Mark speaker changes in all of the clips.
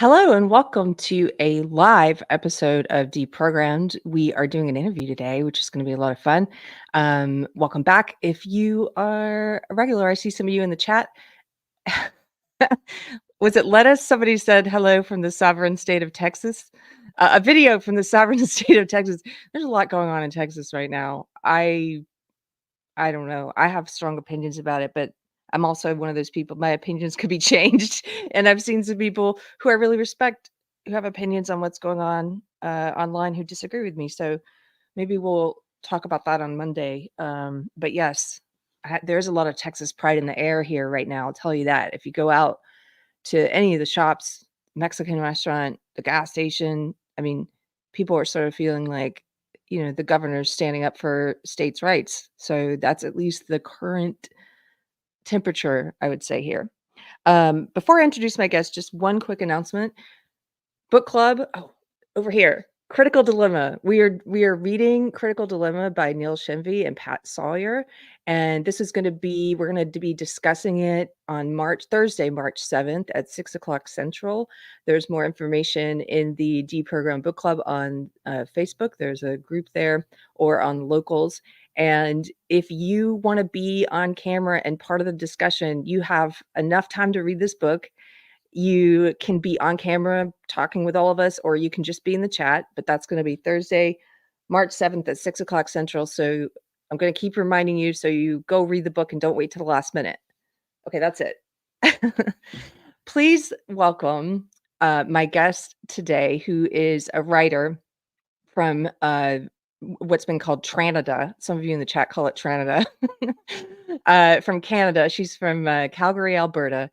Speaker 1: Hello and welcome to a live episode of Deprogrammed. We are doing an interview today, which is going to be a lot of fun. Welcome back. If you are a regular, I see some of you in the chat. Was it Lettuce? Somebody said hello from the sovereign state of Texas. A video from the sovereign state of Texas. There's a lot going on in Texas right now. I don't know. I have strong opinions about it, but I'm also one of those people, my opinions could be changed. And I've seen some people who I really respect who have opinions on what's going on online who disagree with me. So maybe we'll talk about that on Monday. But yes, there's a lot of Texas pride in the air here right now. I'll tell you that. If you go out to any of the shops, Mexican restaurant, the gas station, I mean, people are sort of feeling like, the governor's standing up for states' rights. So that's at least the current temperature, I would say, here. Before I introduce my guest, just one quick announcement. Book club, over here. Critical Dilemma. We are reading Critical Dilemma by Neil Shenvi and Pat Sawyer, and this is going to be we're going to be discussing it on Thursday, March 7th at 6:00 Central. There's more information in the Deprogrammed Book Club on Facebook. There's a group there, or on Locals. And if you want to be on camera and part of the discussion, you have enough time to read this book. You can be on camera talking with all of us, or you can just be in the chat, but that's going to be Thursday, March 7th at 6:00 Central. So I'm going to keep reminding you, so you go read the book and don't wait till the last minute. Okay, that's it. Please welcome my guest today, who is a writer from what's been called Tranada. Some of you in the chat call it Tranada. From Canada. She's from Calgary, Alberta.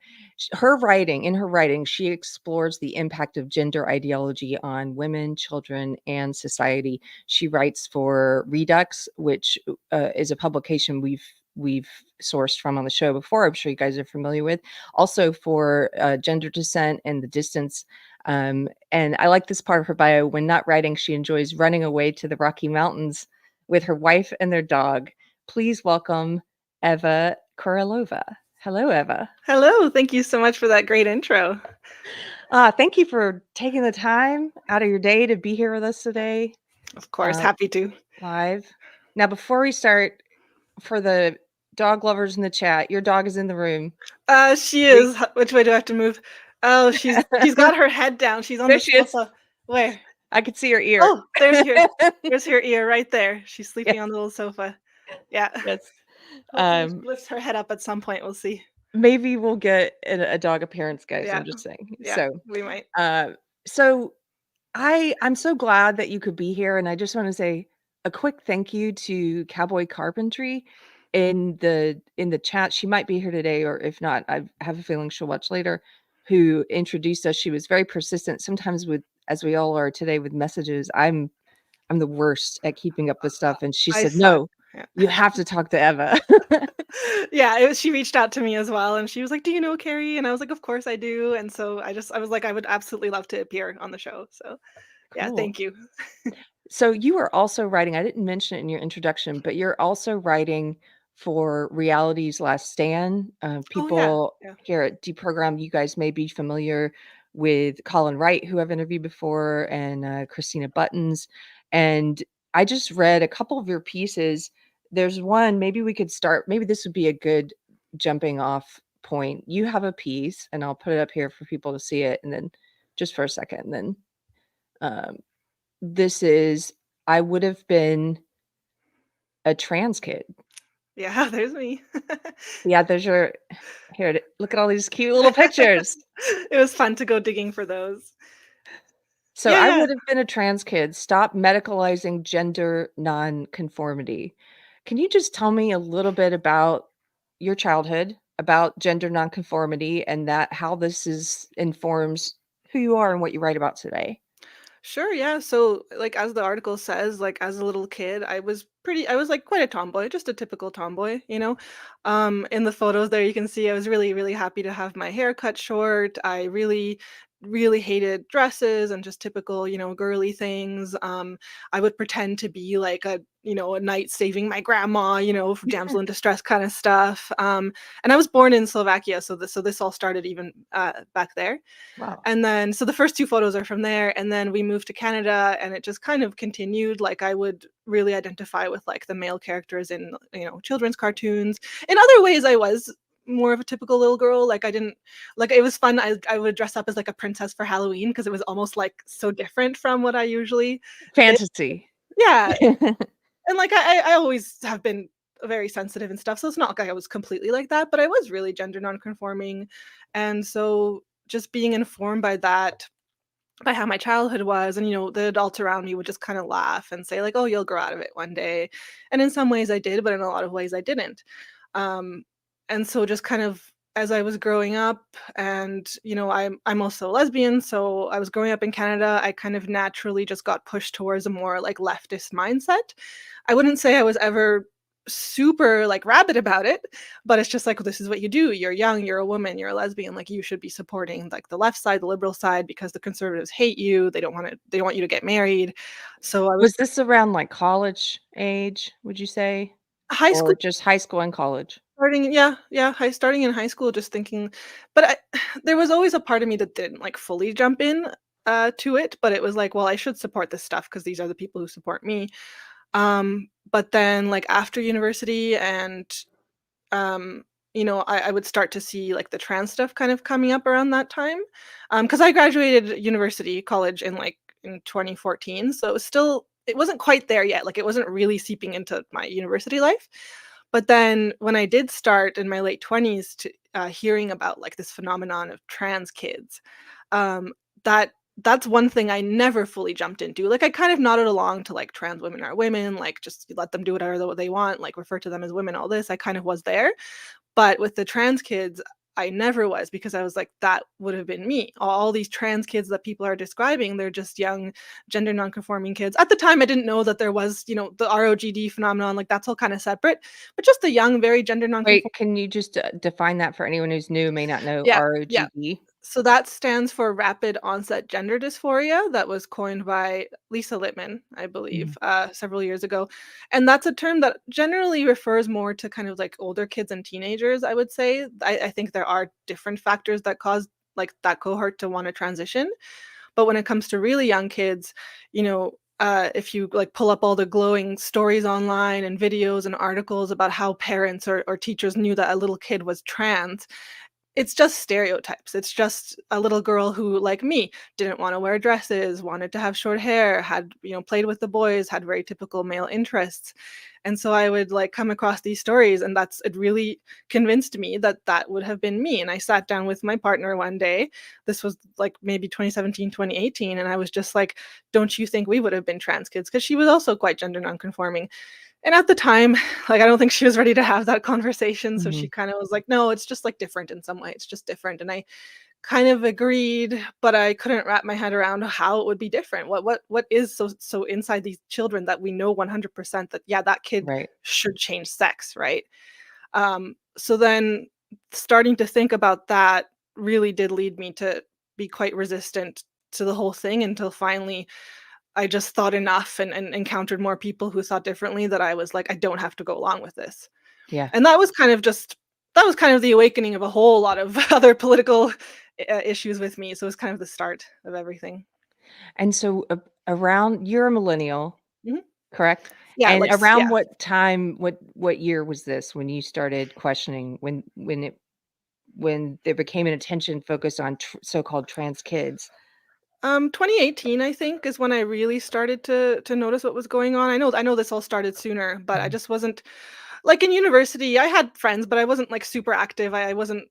Speaker 1: In her writing, she explores the impact of gender ideology on women, children, and society. She writes for Reduxx, which is a publication we've sourced from on the show before. I'm sure you guys are familiar with. Also for Gender Dissent and The Distance. And I like this part of her bio. When not writing, she enjoys running away to the Rocky Mountains with her wife and their dog. Please welcome Eva Kurilova. Hello, Eva.
Speaker 2: Hello. Thank you so much for that great intro.
Speaker 1: Thank you for taking the time out of your day to be here with us today.
Speaker 2: Of course, happy to.
Speaker 1: Live. Now, before we start, for the dog lovers in the chat, your dog is in the room.
Speaker 2: She is. Which way do I have to move? Oh, she's got her head down. She's on
Speaker 1: there
Speaker 2: the
Speaker 1: she
Speaker 2: sofa.
Speaker 1: Is.
Speaker 2: Where?
Speaker 1: I could see her ear.
Speaker 2: Oh, there's her ear right there. She's sleeping on the little sofa. Yeah.
Speaker 1: Yes.
Speaker 2: Hopefully she lifts her head up at some point. We'll see.
Speaker 1: Maybe we'll get a dog appearance, guys.
Speaker 2: Yeah.
Speaker 1: I'm just saying.
Speaker 2: Yeah,
Speaker 1: so
Speaker 2: we might.
Speaker 1: So I'm so glad that you could be here, and I just want to say a quick thank you to Cowboy Carpentry in the chat. She might be here today, or if not, I have a feeling she'll watch later. Who introduced us? She was very persistent. Sometimes as we all are today with messages, I'm the worst at keeping up with stuff, and she said, "No, you have to talk to Eva."
Speaker 2: Yeah, she reached out to me as well, and she was like, "Do you know Keri?" And I was like, "Of course I do." And so I was like, I would absolutely love to appear on the show. So yeah,
Speaker 1: Cool.
Speaker 2: thank you.
Speaker 1: So you are also writing, I didn't mention it in your introduction, but you're also writing for Reality's Last Stand. People here at Deprogrammed, you guys may be familiar with Colin Wright, who I've interviewed before, and Christina Buttons. And I just read a couple of your pieces. There's one, maybe we could start, maybe this would be a good jumping off point. You have a piece, and I'll put it up here for people to see it, and then just for a second, and then this is, I would have been a trans kid.
Speaker 2: Yeah, there's me.
Speaker 1: Yeah, there's your, here, look at all these cute little pictures.
Speaker 2: It was fun to go digging for those.
Speaker 1: So I would have been a trans kid. Stop medicalizing gender nonconformity. Can you just tell me a little bit about your childhood, about gender nonconformity, and how this informs who you are and what you write about today?
Speaker 2: Sure, yeah. So, like, as the article says, like, as a little kid, I was like quite a tomboy, just a typical tomboy, you know. In the photos there, you can see I was really, really happy to have my hair cut short. I really really hated dresses and just typical, girly things. I would pretend to be like a knight saving my grandma, for damsel in distress kind of stuff. And I was born in Slovakia, so this all started even back there.
Speaker 1: Wow.
Speaker 2: And then, so the first two photos are from there, and then we moved to Canada, and it just kind of continued. Like, I would really identify with like the male characters in, children's cartoons. In other ways, I was more of a typical little girl. Like, I didn't like it was fun. I would dress up as like a princess for Halloween because it was almost like so different from what I usually did.
Speaker 1: Fantasy.
Speaker 2: Yeah, and like I always have been very sensitive and stuff, so it's not like I was completely like that, but I was really gender nonconforming. And so just being informed by that, by how my childhood was, and the adults around me would just kind of laugh and say like, "Oh, you'll grow out of it one day." And in some ways I did, but in a lot of ways I didn't. Um, and so just kind of as I was growing up, and I'm also lesbian, so I was growing up in Canada, I kind of naturally just got pushed towards a more like leftist mindset. I wouldn't say I was ever super like rabid about it, but it's just like, this is what you do. You're young, you're a woman, you're a lesbian, like you should be supporting like the left side, the liberal side, because the conservatives hate you. They want you to get married. So I was
Speaker 1: Was this around, like, college age, would you say?
Speaker 2: high school
Speaker 1: Or just high school and college?
Speaker 2: starting, yeah, yeah, starting in high school, just thinking, but there was always a part of me that didn't like fully jump in to it, but it was like, well, I should support this stuff because these are the people who support me. But then like after university and I would start to see like the trans stuff kind of coming up around that time. Because I graduated college in 2014. So it wasn't quite there yet. Like it wasn't really seeping into my university life. But then when I did start in my late 20s to hearing about like this phenomenon of trans kids, um, that that's one thing I never fully jumped into. Like I kind of nodded along to like trans women are women, like just let them do whatever they want, like refer to them as women, all this. I kind of was there. But with the trans kids, I never was, because I was like, that would have been me. All these trans kids that people are describing, they're just young gender nonconforming kids. At the time, I didn't know that there was, the ROGD phenomenon, like that's all kind of separate, but just the young, very gender nonconforming.
Speaker 1: Wait, can you just, define that for anyone who's new, may not know
Speaker 2: Yeah, yeah.
Speaker 1: ROGD?
Speaker 2: So that stands for rapid onset gender dysphoria. That was coined by Lisa Littman, I believe,
Speaker 1: Mhm.
Speaker 2: several years ago. And that's a term that generally refers more to kind of like older kids and teenagers, I would say. I think there are different factors that cause like that cohort to want to transition. But when it comes to really young kids, if you like pull up all the glowing stories online and videos and articles about how parents or teachers knew that a little kid was trans, it's just stereotypes. It's just a little girl who, like me, didn't wanna wear dresses, wanted to have short hair, had, played with the boys, had very typical male interests. And so I would, like, come across these stories, and it really convinced me that that would have been me. And I sat down with my partner one day, this was, like, maybe 2017, 2018, and I was just like, "Don't you think we would have been trans kids?" Because she was also quite gender nonconforming. And at the time, like, I don't think she was ready to have that conversation, so she
Speaker 1: Mhm.
Speaker 2: kinda was like, "No, it's just, like, different in some way, it's just different," and I kind of agreed, but I couldn't wrap my head around how it would be different. What is so inside these children that we know 100% that, yeah, that kid
Speaker 1: Right.
Speaker 2: should change sex, right? So then starting to think about that really did lead me to be quite resistant to the whole thing, until finally I just thought enough and encountered more people who thought differently, that I was like, "I don't have to go along with this."
Speaker 1: Yeah.
Speaker 2: And that was kind of the awakening of a whole lot of other political issues with me, so it was kind of the start of everything.
Speaker 1: And so, around you're a millennial,
Speaker 2: Mhm.
Speaker 1: correct?
Speaker 2: Yeah,
Speaker 1: And
Speaker 2: like s
Speaker 1: around
Speaker 2: yeah.
Speaker 1: what time, what year was this when you started questioning, when there became an attention focused on so-called trans kids?
Speaker 2: 2018, I think, is when I really started to notice what was going on. I know this all started sooner, but I
Speaker 1: Mhm.
Speaker 2: just wasn't like, in university, I had friends, but I wasn't, like, super active. I wasn't,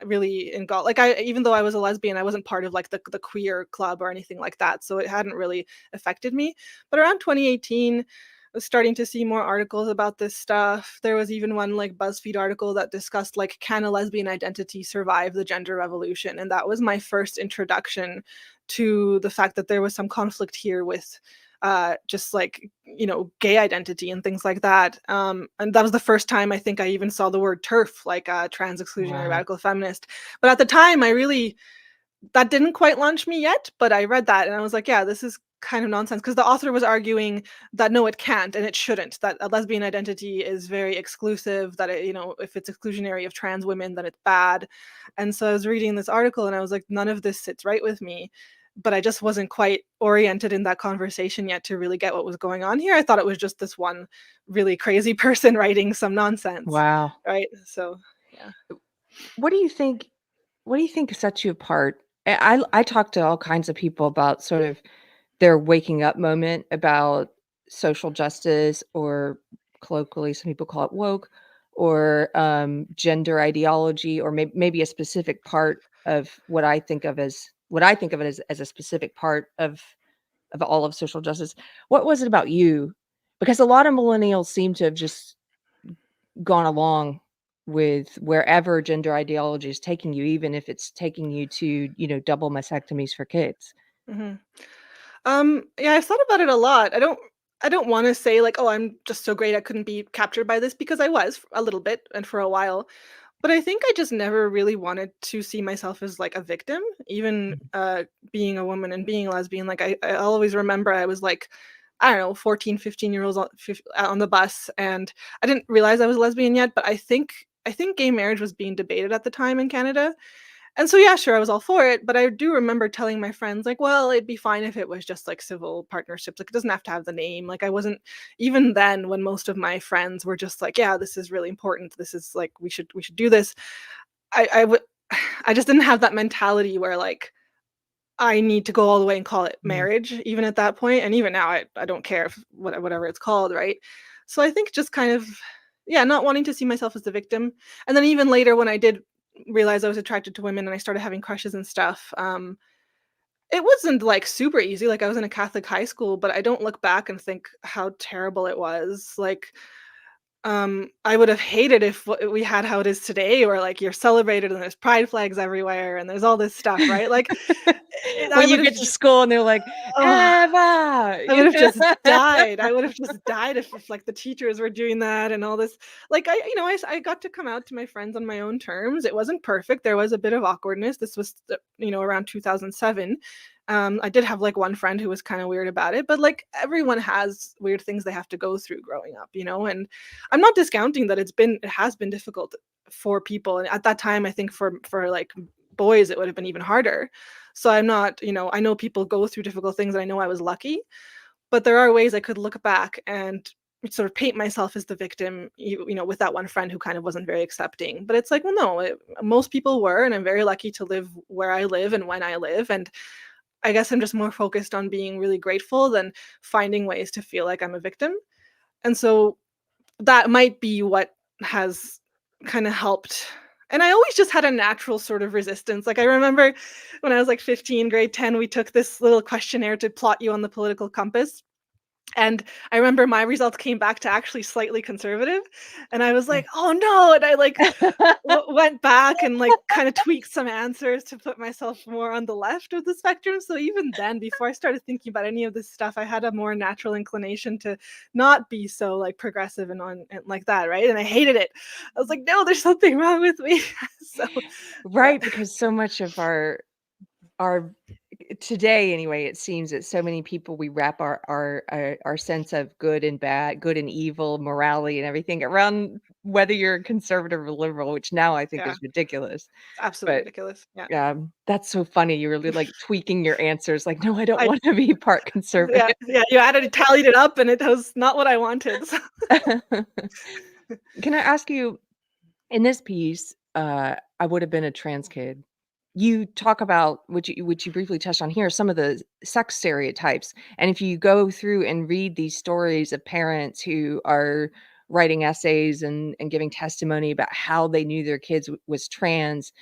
Speaker 2: really engulfed. Like, even though I was a lesbian, I wasn't part of, like, the queer club or anything like that, so it hadn't really affected me. But around 2018, I was starting to see more articles about this stuff. There was even one, like, BuzzFeed article that discussed, like, "Can a lesbian identity survive the gender revolution?" And that was my first introduction to the fact that there was some conflict here with, just, like, gay identity and things like that. And that was the first time I think I even saw the word TERF, like, trans exclusionary
Speaker 1: Wow.
Speaker 2: radical feminist. But at the time, I really that didn't quite launch me yet, but I read that and I was like, yeah, this is kind of nonsense, because the author was arguing that no, it can't and it shouldn't. That a lesbian identity is very exclusive. That it, if it's exclusionary of trans women, then it's bad. And so I was reading this article and I was like, none of this sits right with me. But I just wasn't quite oriented in that conversation yet to really get what was going on here. I thought it was just this one really crazy person writing some nonsense,
Speaker 1: Wow.
Speaker 2: right? So yeah.
Speaker 1: What do you think sets you apart? I talk to all kinds of people about sort of their waking up moment about social justice, or colloquially, some people call it woke, or gender ideology, or maybe a specific part of what I think of it as a specific part of all of social justice. What was it about you? Because a lot of millennials seem to have just gone along with wherever gender ideology is taking you, even if it's taking you to, double mastectomies for kids.
Speaker 2: Mhm. Yeah, I've thought about it a lot. I don't want to say like, oh, I'm just so great I couldn't be captured by this, because I was a little bit and for a while. But I think I just never really wanted to see myself as like a victim, even being a woman and being a lesbian. Like I always remember I was like, I don't know, 14, 15 year olds on the bus, and I didn't realize I was lesbian yet, but I think gay marriage was being debated at the time in Canada. And so, yeah, sure, I was all for it, but I do remember telling my friends, like, "Well, it'd be fine if it was just, like, civil partnerships, like, it doesn't have to have the name." Like, I wasn't even then, when most of my friends were just like, "Yeah, this is really important. This is, like, we should do this." I would I just didn't have that mentality where, like, I need to go all the way and call it
Speaker 1: Mm.
Speaker 2: marriage, even at that point, and even now, I don't care if whatever it's called, right? So I think just kind of, yeah, not wanting to see myself as the victim, and then even later when I did realize I was attracted to women and I started having crushes and stuff, it wasn't, like, super easy. Like, I was in a Catholic high school, but I don't look back and think how terrible it was. Like, I would have hated if we had how it is today, where, like, you're celebrated and there's pride flags everywhere and there's all this stuff, right? Like, I
Speaker 1: When you
Speaker 2: would have
Speaker 1: get to school and they're like,
Speaker 2: oh,
Speaker 1: "Eva!"
Speaker 2: I would have just died. I would have just died if, like, the teachers were doing that and all this. Like, I got to come out to my friends on my own terms. It wasn't perfect. There was a bit of awkwardness. This was, around 2007. I did have, like, one friend who was kinda weird about it, but, like, everyone has weird things they have to go through growing up, and I'm not discounting that it has been difficult for people, and at that time, I think like, boys, it would have been even harder. So I'm not, I know people go through difficult things, and I know I was lucky, but there are ways I could look back and sort of paint myself as the victim, with that one friend who kind of wasn't very accepting. But it's like, well, no, most people were, and I'm very lucky to live where I live and when I live. And I guess I'm just more focused on being really grateful than finding ways to feel like I'm a victim. And so that might be what has kind of helped. And I always just had a natural sort of resistance. Like, I remember when I was like 15, grade 10, we took this little questionnaire to plot you on the political compass. And I remember my results came back to actually slightly conservative. And I was like, oh no. And I like went back and like kind of tweaked some answers to put myself more on the left of the spectrum. So even then, before I started thinking about any of this stuff, I had a more natural inclination to not be so like progressive and like that, right? And I hated it. I was like, no, there's something wrong with me. So yeah,
Speaker 1: Right, because so much of our today anyway, it seems that so many people, we wrap our sense of good and bad, good and evil, morality and everything around whether you're conservative or liberal, which now I think
Speaker 2: yeah,
Speaker 1: is ridiculous.
Speaker 2: it's absolutely
Speaker 1: But,
Speaker 2: ridiculous. Yeah.
Speaker 1: that's so funny. You're really, like, tweaking your answers, like, "No, I don't
Speaker 2: I
Speaker 1: wanna be part
Speaker 2: yeah,
Speaker 1: conservative."
Speaker 2: yeah, you added tallied it up and it was not what I wanted. So
Speaker 1: Can I ask you, in this piece, "I Would Have Been a Trans Kid," you talk about, which you briefly touched on here, some of the sex stereotypes, and if you go through and read these stories of parents who are writing essays and giving testimony about how they knew their kids was trans,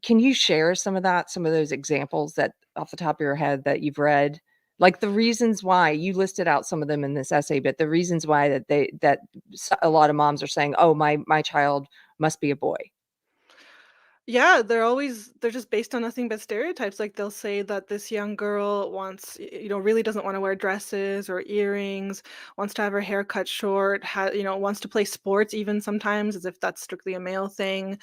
Speaker 1: can you share some of those examples that off the top of your head that you've read? Like, the reasons why you listed out some of them in this essay, but the reasons why a lot of moms are saying, "Oh, my child must be a boy."
Speaker 2: yeah, they're just based on nothing but stereotypes. Like, they'll say that this young girl really doesn't want to wear dresses or earrings, wants to have her hair cut short, wants to play sports even sometimes as if that's strictly a male thing.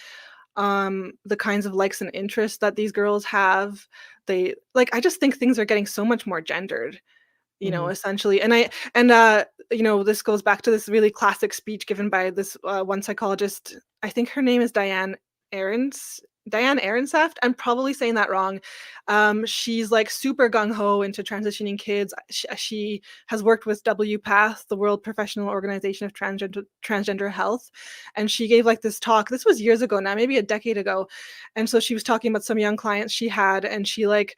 Speaker 2: the kinds of likes and interests that these girls have. They like I just think things are getting so much more gendered,
Speaker 1: Mhm.
Speaker 2: essentially. This goes back to this really classic speech given by this one psychologist. I think her name is Ahrens. Diane Ehrensaft. I'm probably saying that wrong. She's like super gung ho into transitioning kids. She has worked with WPATH, the World Professional Organization of Transgender Health, and she gave like this talk. This was years ago now, maybe a decade ago, and so she was talking about some young clients she had, and she like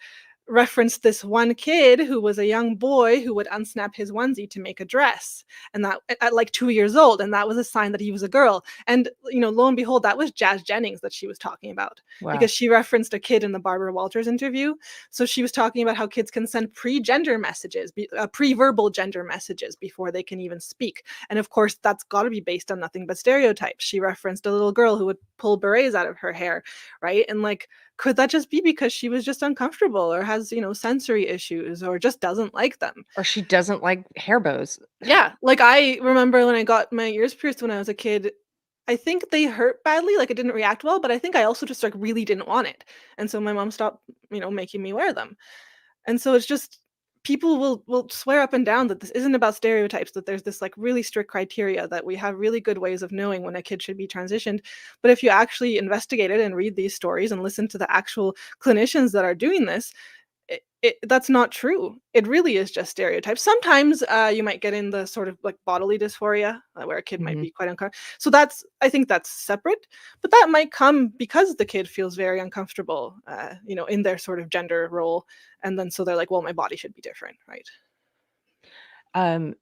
Speaker 2: referenced this one kid who was a young boy who would unsnap his onesie to make a dress, and that at like 2 years old, and that was a sign that he was a girl. And lo and behold, that was Jazz Jennings that she was talking about,
Speaker 1: Wow.
Speaker 2: because she referenced a kid in the Barbara Walters interview. So she was talking about how kids can send pre-gender messages, pre-verbal gender messages before they can even speak. And of course, that's got to be based on nothing but stereotypes. She referenced a little girl who would pull berets out of her hair, right? And like, could that just be because she was just uncomfortable or has, sensory issues or just doesn't like them?
Speaker 1: Or she doesn't like hair bows.
Speaker 2: Yeah, like, I remember when I got my ears pierced when I was a kid, I think they hurt badly, like, it didn't react well, but I think I also just, like, really didn't want it, and so my mom stopped, making me wear them. And so it's just people will swear up and down that this isn't about stereotypes, that there's this like really strict criteria, that we have really good ways of knowing when a kid should be transitioned. But if you actually investigate it and read these stories and listen to the actual clinicians that are doing this, that's not true. It really is just stereotypes. Sometimes you might get in the sort of like bodily dysphoria, where a kid might
Speaker 1: Mhm.
Speaker 2: be quite uncomfortable. So I think that's separate, but that might come because the kid feels very uncomfortable, in their sort of gender role. And then so they're like, well, my body should be different, right?
Speaker 1: Um,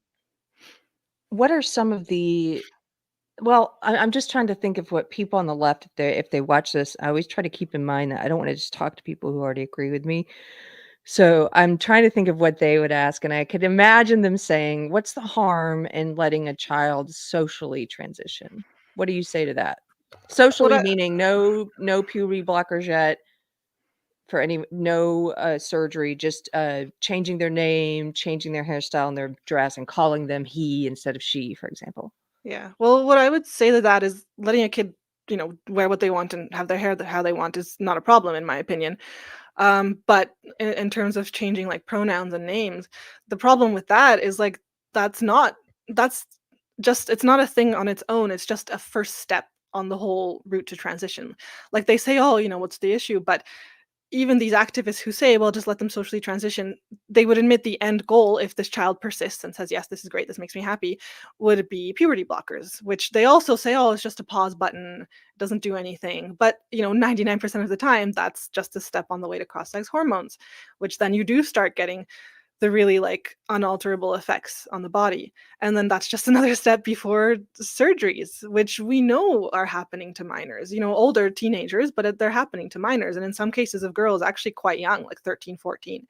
Speaker 1: what are some of the well, I'm just trying to think of what people on the left, if they watch this, I always try to keep in mind that I don't wanna just talk to people who already agree with me. So, I'm trying to think of what they would ask, and I could imagine them saying, "What's the harm in letting a child socially transition?" What do you say to that?
Speaker 2: What
Speaker 1: Socially
Speaker 2: I
Speaker 1: meaning no puberty blockers yet for no, surgery, just, changing their name, changing their hairstyle and their dress, and calling them he instead of she, for example.
Speaker 2: Yeah. Well, what I would say to that is letting a kid, wear what they want and have their hair how they want is not a problem in my opinion. But in terms of changing like pronouns and names, the problem with that is like that's just it's not a thing on its own. It's just a first step on the whole route to transition. Like they say, oh, what's the issue? But even these activists who say, well, just let them socially transition, they would admit the end goal, if this child persists and says, yes, this is great, this makes me happy, would be puberty blockers, which they also say, oh, it's just a pause button, it doesn't do anything. But, 99% of the time, that's just a step on the way to cross sex hormones, which then you do start getting the really like unalterable effects on the body. And then that's just another step before surgeries, which we know are happening to minors, older teenagers, but they're happening to minors. And in some cases of girls, actually quite young, like 13, 14.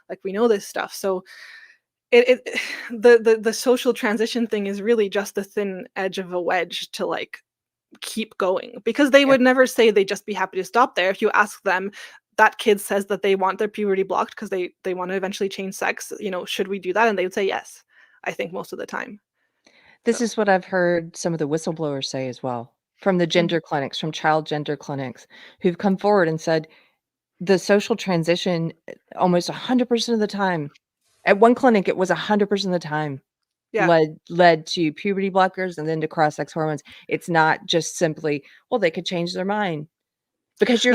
Speaker 2: Like we know this stuff. So it the social transition thing is really just the thin edge of a wedge to like keep going, because they
Speaker 1: Yeah.
Speaker 2: would never say they'd just be happy to stop there. If you ask them, that kid says that they want their puberty blocked because they want to eventually change sex, should we do that? And they would say yes, I think most of the time.
Speaker 1: This
Speaker 2: So
Speaker 1: is what I've heard some of the whistleblowers say as well, from the
Speaker 2: mhm.
Speaker 1: gender clinics, from child gender clinics, who've come forward and said the social transition, almost 100% of the time at one clinic, it was 100% of the time
Speaker 2: Yeah.
Speaker 1: led to puberty blockers and then to cross-sex hormones. It's not just simply, well, they could change their mind because
Speaker 2: No,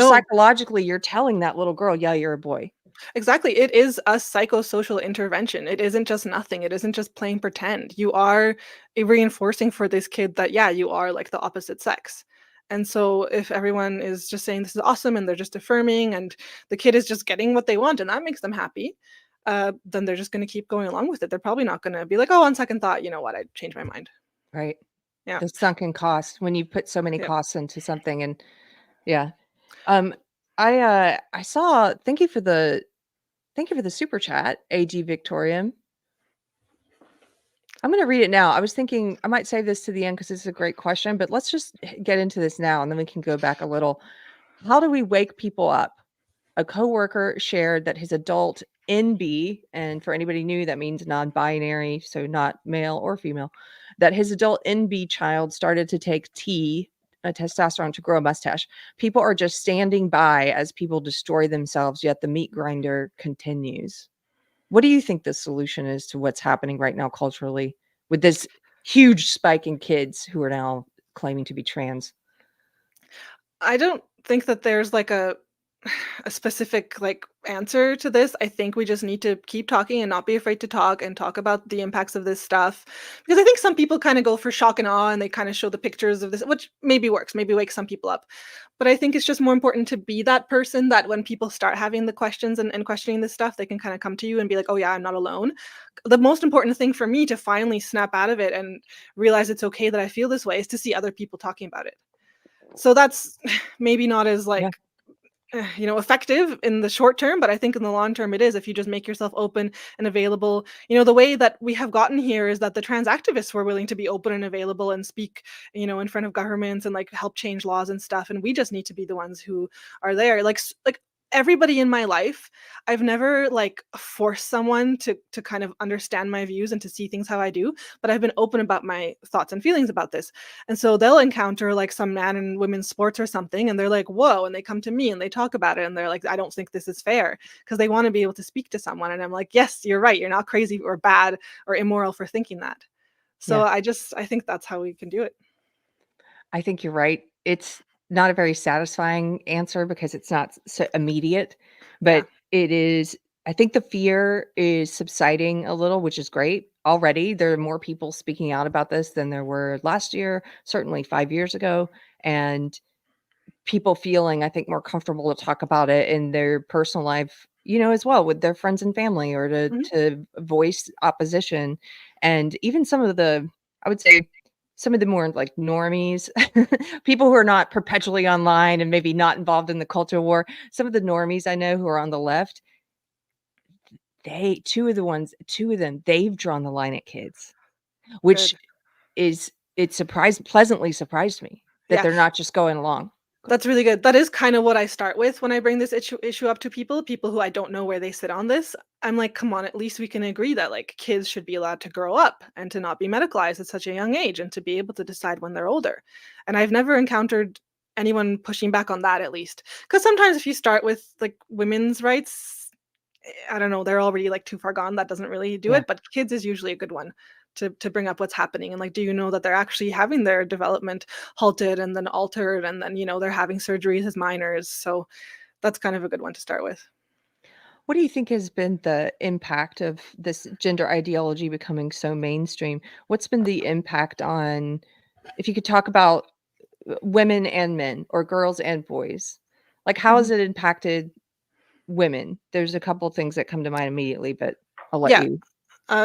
Speaker 1: you're telling that little girl, "Yeah, you're a boy."
Speaker 2: exactly. It is a psychosocial intervention. It isn't just nothing. It isn't just playing pretend. You are reinforcing for this kid that, yeah, you are like the opposite sex. And so if everyone is just saying this is awesome and they're just affirming and the kid is just getting what they want and that makes them happy, then they're just going to keep going along with it. They're probably not going to be like, oh, on second thought, you know what, I'd change my mind.
Speaker 1: Right?
Speaker 2: Yeah.
Speaker 1: The sunken cost when you put so many
Speaker 2: Yeah.
Speaker 1: costs into something and yeah. Um, I saw thank you for the super chat, AG Victorian. I'm gonna read it now. I was thinking I might save this to the end because it's a great question, but let's just get into this now and then we can go back a little. How do we wake people up? A coworker shared that his adult NB, and for anybody new, that means non-binary, so not male or female, that his adult NB child started to take tea testosterone to grow a mustache. People are just standing by as people destroy themselves, yet the meat grinder continues. What do you think the solution is to what's happening right now culturally with this huge spike in kids who are now claiming to be trans?
Speaker 2: I don't think that there's like a specific like answer to this. I think we just need to keep talking and not be afraid to talk and talk about the impacts of this stuff. Because I think some people kind of go for shock and awe and they kind of show the pictures of this, which maybe works, maybe wakes some people up. But I think it's just more important to be that person that when people start having the questions and questioning this stuff, they can kind of come to you and be like, oh yeah, I'm not alone. The most important thing for me to finally snap out of it and realize it's okay that I feel this way is to see other people talking about it. So that's maybe not as
Speaker 1: Yeah.
Speaker 2: like effective in the short term, but I think in the long term it is if you just make yourself open and available. The way that we have gotten here is that the trans activists were willing to be open and available and speak, in front of governments and like help change laws and stuff. And we just need to be the ones who are there. Like everybody in my life, I've never like forced someone to kind of understand my views and to see things how I do, but I've been open about my thoughts and feelings about this. And so they'll encounter like some man in women's sports or something and they're like, whoa, and they come to me and they talk about it and they're like, I don't think this is fair, because they want to be able to speak to someone. And I'm like, yes, you're right, you're not crazy or bad or immoral for thinking that. So
Speaker 1: Yeah.
Speaker 2: I think that's how we can do it.
Speaker 1: I think you're right. It's not a very satisfying answer because it's not so immediate,
Speaker 2: Yeah.
Speaker 1: but it is. I think the fear is subsiding a little, which is great. Already, there are more people speaking out about this than there were last year, certainly 5 years ago. And people feeling, I think, more comfortable to talk about it in their personal life, as well with their friends and family, or to
Speaker 2: Mhm.
Speaker 1: to voice opposition. And even some of the, I would say, some of the more like normies, people who are not perpetually online and maybe not involved in the culture war, some of the normies I know who are on the left, two of them, they've drawn the line at kids, which
Speaker 2: Good.
Speaker 1: is it surprised pleasantly surprised me that
Speaker 2: Yeah.
Speaker 1: they're not just going along.
Speaker 2: That's really good. That is kind of what I start with when I bring this issue up to people who I don't know where they sit on this. I'm like, come on, at least we can agree that like kids should be allowed to grow up and to not be medicalized at such a young age and to be able to decide when they're older. And I've never encountered anyone pushing back on that, at least. Because sometimes if you start with like women's rights, I don't know, they're already like too far gone. That doesn't really do
Speaker 1: Yeah.
Speaker 2: it. But kids is usually a good one to bring up what's happening. And like, do you know that they're actually having their development halted and then altered, and then they're having surgeries as minors. So that's kind of a good one to start with.
Speaker 1: What do you think has been the impact of this gender ideology becoming so mainstream? What's been the impact on, if you could talk about women and men or girls and boys? Like, how
Speaker 2: Mhm.
Speaker 1: has it impacted women? There's a couple things that come to mind immediately, but I'll let
Speaker 2: Yeah.
Speaker 1: you.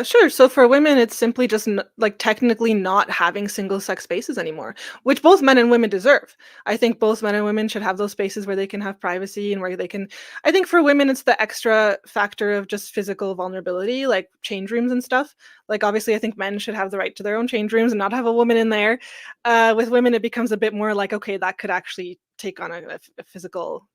Speaker 2: Sure. So for women, it's simply just like technically not having single sex spaces anymore, which both men and women deserve. I think both men and women should have those spaces where they can have privacy and where they can. I think for women, it's the extra factor of just physical vulnerability, like change rooms and stuff. Like obviously, I think men should have the right to their own change rooms and not have a woman in there. With women, it becomes a bit more like, okay, that could actually take on a physical,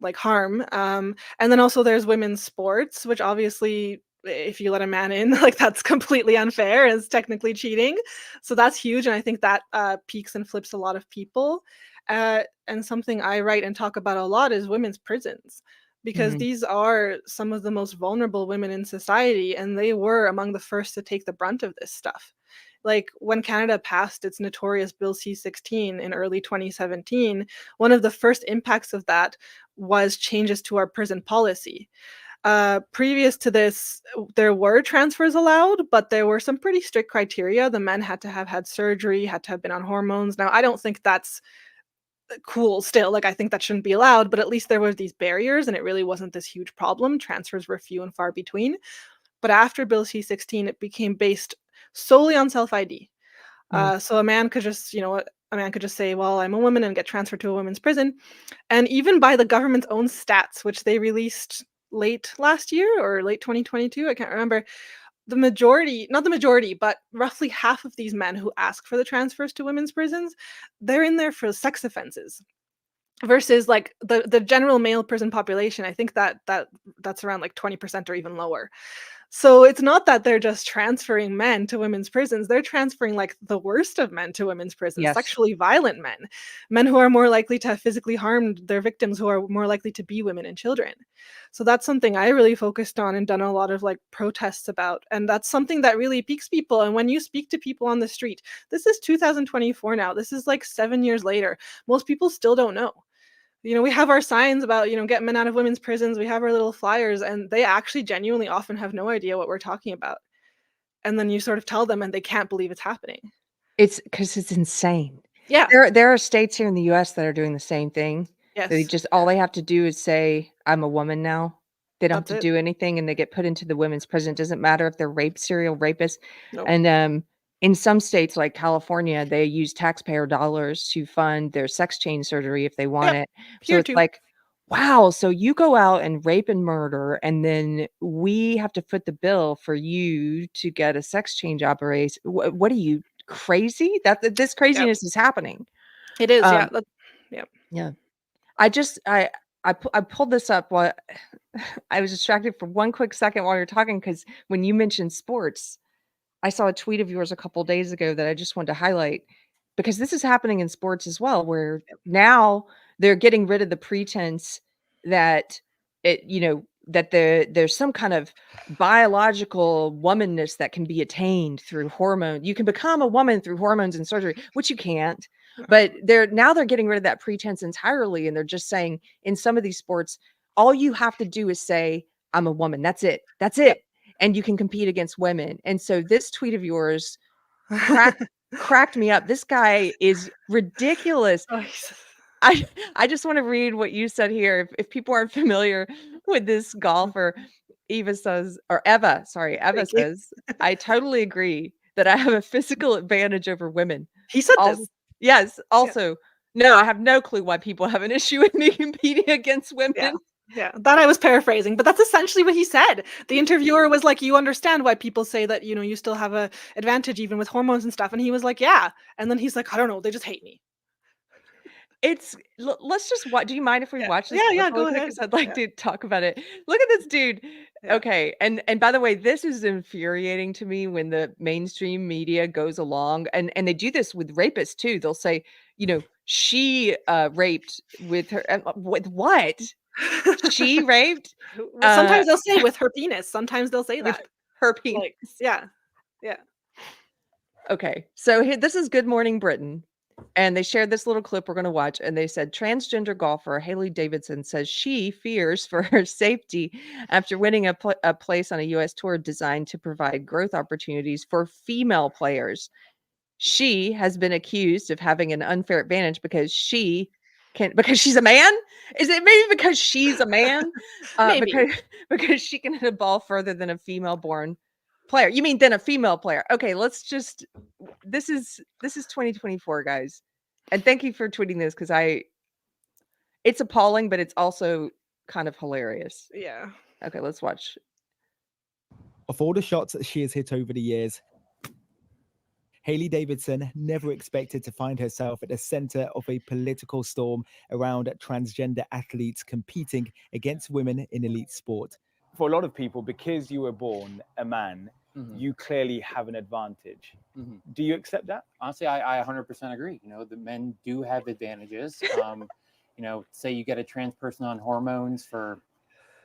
Speaker 2: like harm. And then also there's women's sports, which obviously if you let a man in, like that's completely unfair. It's technically cheating. So that's huge. And I think that peaks and flips a lot of people. And something I write and talk about a lot is women's prisons. Because
Speaker 1: Mhm.
Speaker 2: these are some of the most vulnerable women in society, and they were among the first to take the brunt of this stuff. Like when Canada passed its notorious Bill C-16 in early 2017, one of the first impacts of that was changes to our prison policy. Previous to this, there were transfers allowed, but there were some pretty strict criteria. The men had to have had surgery, had to have been on hormones. Now, I don't think that's cool still. Like, I think that shouldn't be allowed, but at least there were these barriers and it really wasn't this huge problem. Transfers were few and far between. But after Bill C-16, it became based solely on self ID.
Speaker 1: Mm.
Speaker 2: So a man could just say, well, I'm a woman and get transferred to a women's prison. And even by the government's own stats, which they released late last year or late 2022, I can't remember, the majority, not the majority, but roughly half of these men who ask for the transfers to women's prisons, they're in there for sex offenses. Versus like the general male prison population, I think that's around like 20% or even lower. So it's not that they're just transferring men to women's prisons, they're transferring, like, the worst of men to women's prisons,
Speaker 1: Yes.
Speaker 2: sexually violent men, men who are more likely to have physically harmed their victims, who are more likely to be women and children. So that's something I really focused on and done a lot of, like, protests about, and that's something that really piques people, and when you speak to people on the street, this is 2024 now, this is, like, 7 years later, most people still don't know. We have our signs about, get men out of women's prisons. We have our little flyers, and they actually genuinely often have no idea what we're talking about. And then you sort of tell them, and they can't believe it's happening.
Speaker 1: It's because it's insane.
Speaker 2: Yeah.
Speaker 1: There are states here in the US that are doing the same thing. They
Speaker 2: Yes.
Speaker 1: just all
Speaker 2: Yeah.
Speaker 1: they have to do is say, "I'm a woman now." They don't have
Speaker 2: That's
Speaker 1: to
Speaker 2: it.
Speaker 1: do anything, and they get put into the women's prison. It doesn't matter if they're serial rapists,
Speaker 2: Nope.
Speaker 1: and, in some states like California, they use taxpayer dollars to fund their sex change surgery if they want
Speaker 2: Yep.
Speaker 1: it. So
Speaker 2: Here
Speaker 1: it's
Speaker 2: too.
Speaker 1: like, wow, so you go out and rape and murder, and then we have to foot the bill for you to get a sex change operation. What are you, crazy? This
Speaker 2: Yep.
Speaker 1: craziness is happening.
Speaker 2: It is. Yeah.
Speaker 1: Um,
Speaker 2: Yep.
Speaker 1: yeah. I just I pulled this up while I was distracted for one quick second while you're talking, because when you mentioned sports, I saw a tweet of yours a couple days ago that I just wanted to highlight, because this is happening in sports as well, where now they're getting rid of the pretense that that there's some kind of biological womanness that can be attained through hormone. You can become a woman through hormones and surgery, which you can't. But they're getting rid of that pretense entirely, and they're just saying in some of these sports, all you have to do is say, "I'm a woman." That's it. That's
Speaker 2: Yep.
Speaker 1: it. And you can compete against women. And so this tweet of yours cracked cracked me up. This guy is ridiculous.
Speaker 2: Oh, he's
Speaker 1: I I just want to read what you said here. If people aren't familiar with this golfer, Eva
Speaker 2: thank you.
Speaker 1: says, "I totally agree that I have a physical advantage over women."
Speaker 2: He said
Speaker 1: Also,
Speaker 2: this.
Speaker 1: yes,
Speaker 2: Yeah.
Speaker 1: also, no, I have no clue why people have an issue with me competing against
Speaker 2: Yeah.
Speaker 1: women.
Speaker 2: Yeah. That I was paraphrasing, but that's essentially what he said. The interviewer was like, "You understand why people say that, you still have a advantage even with hormones and stuff." And he was like, "Yeah." And then he's like, "I don't know, they just hate me."
Speaker 1: Let's just watch. Do you mind if we
Speaker 2: Yeah.
Speaker 1: watch this
Speaker 2: Yeah,
Speaker 1: clip
Speaker 2: yeah,
Speaker 1: really
Speaker 2: go
Speaker 1: quick?
Speaker 2: ahead.
Speaker 1: Because I'd like
Speaker 2: Yeah.
Speaker 1: to talk about it. Look at this dude.
Speaker 2: Yeah.
Speaker 1: Okay, and by the way, this is infuriating to me when the mainstream media goes along, and they do this with rapists too. They'll say, she raped with her, with what? She raped
Speaker 2: Well,
Speaker 1: uh
Speaker 2: sometimes they'll say with her penis, sometimes they'll say
Speaker 1: with
Speaker 2: that.
Speaker 1: her penis.
Speaker 2: Like, yeah, yeah.
Speaker 1: Okay, so here, this is Good Morning Britain, and they shared this little clip we're going to watch, and they said transgender golfer Haley Davidson says she fears for her safety after winning a place on a U.S. tour designed to provide growth opportunities for female players. She has been accused of having an unfair advantage because she's a man. Is it maybe because she's a man?
Speaker 2: Maybe.
Speaker 1: Because she can hit a ball further than a female born player. You mean than a female player? Okay, let's just this is 2024, guys. And thank you for tweeting this, because it's appalling, but it's also kind of hilarious.
Speaker 2: Yeah.
Speaker 1: Okay, let's watch.
Speaker 3: Of all the shots that she has hit over the years, Haley Davidson never expected to find herself at the center of a political storm around transgender athletes competing against women in elite sport.
Speaker 4: For a lot of people, because you were born a man, you clearly have an advantage. Do you accept that?
Speaker 5: Honestly, I 100% agree. The men do have advantages. Say you get a trans person on hormones for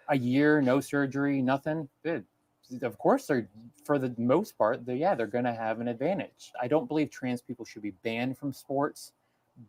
Speaker 5: a year, no surgery, nothing. Good. Of course, for the most part, they're going to have an advantage. I don't believe trans people should be banned from sports,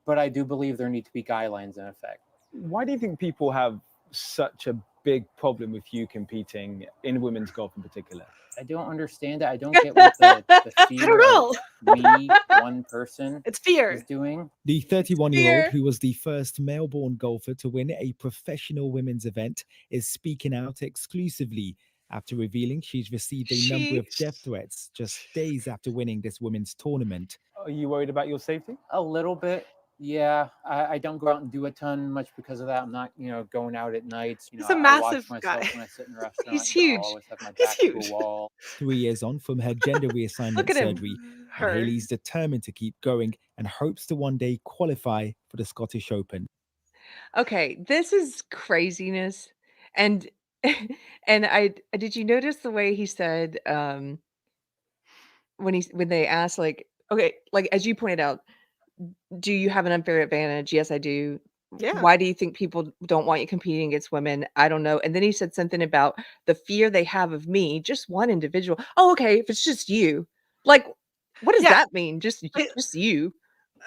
Speaker 5: but I do believe there need to be guidelines in effect.
Speaker 4: Why do you think people have such a big problem with you competing in women's golf in particular?
Speaker 5: I don't understand it. I don't get what the fear
Speaker 2: I don't know.
Speaker 5: of me, one person,
Speaker 2: It's fear.
Speaker 5: is doing.
Speaker 3: The 31-year-old,
Speaker 1: Fear.
Speaker 3: who was the first male-born golfer to win a professional women's event, is speaking out exclusively after revealing she's received a number of death threats just days after winning this women's tournament.
Speaker 4: Are you worried about your safety?
Speaker 5: A little bit. Yeah, I don't go out and do a ton much because of that. I'm not, going out at nights.
Speaker 2: He's a
Speaker 5: I
Speaker 2: massive
Speaker 5: watch
Speaker 2: guy.
Speaker 5: myself when I sit in a restaurant.
Speaker 1: He's huge.
Speaker 5: I always have my
Speaker 2: He's
Speaker 5: back to
Speaker 2: huge.
Speaker 5: a wall.
Speaker 3: 3 years on from her gender
Speaker 1: Look
Speaker 3: reassignment
Speaker 1: at him.
Speaker 3: surgery, and
Speaker 2: Her.
Speaker 3: Haley's determined to keep going and hopes to one day qualify for the Scottish Open.
Speaker 1: Okay, this is craziness. And And I did you notice the way he said, when they asked, like, okay, like, as you pointed out, do you have an unfair advantage? Yes, I do.
Speaker 2: Yeah.
Speaker 1: Why do you think people don't want you competing against women? I don't know. And then he said something about the fear they have of me, just one individual. Oh, okay, if it's just you. Like, what does
Speaker 2: Yeah.
Speaker 1: that mean? Just you.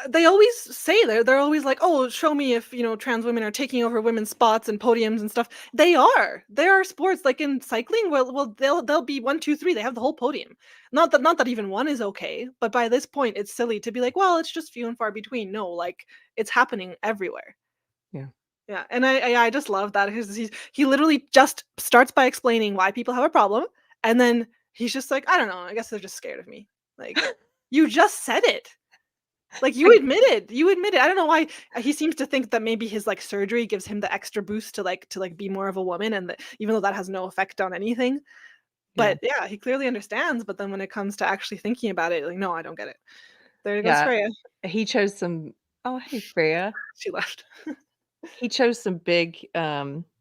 Speaker 2: They always say they're always like, "Oh, show me if, trans women are taking over women's spots and podiums and stuff." They are. There are sports like in cycling, well, they'll be 1, 2, 3. They have the whole podium. Not that even one is okay, but by this point, it's silly to be like, "Well, it's just few and far between." No, like it's happening everywhere.
Speaker 1: Yeah.
Speaker 2: Yeah, and I just love that he literally just starts by explaining why people have a problem, and then he's just like, "I don't know. I guess they're just scared of me." Like, you just said it. Like, you
Speaker 1: Like,
Speaker 2: admitted. I don't know why he seems to think that maybe his, like, surgery gives him the extra boost to be more of a woman, and that even though that has no effect on anything.
Speaker 1: yeah.
Speaker 2: But, yeah, he clearly understands, but then when it comes to actually thinking about it, like, "No, I don't get it." There goes
Speaker 1: Yeah.
Speaker 2: Freya.
Speaker 1: He chose some Oh, hey, Freya.
Speaker 2: She left.
Speaker 1: He chose some big,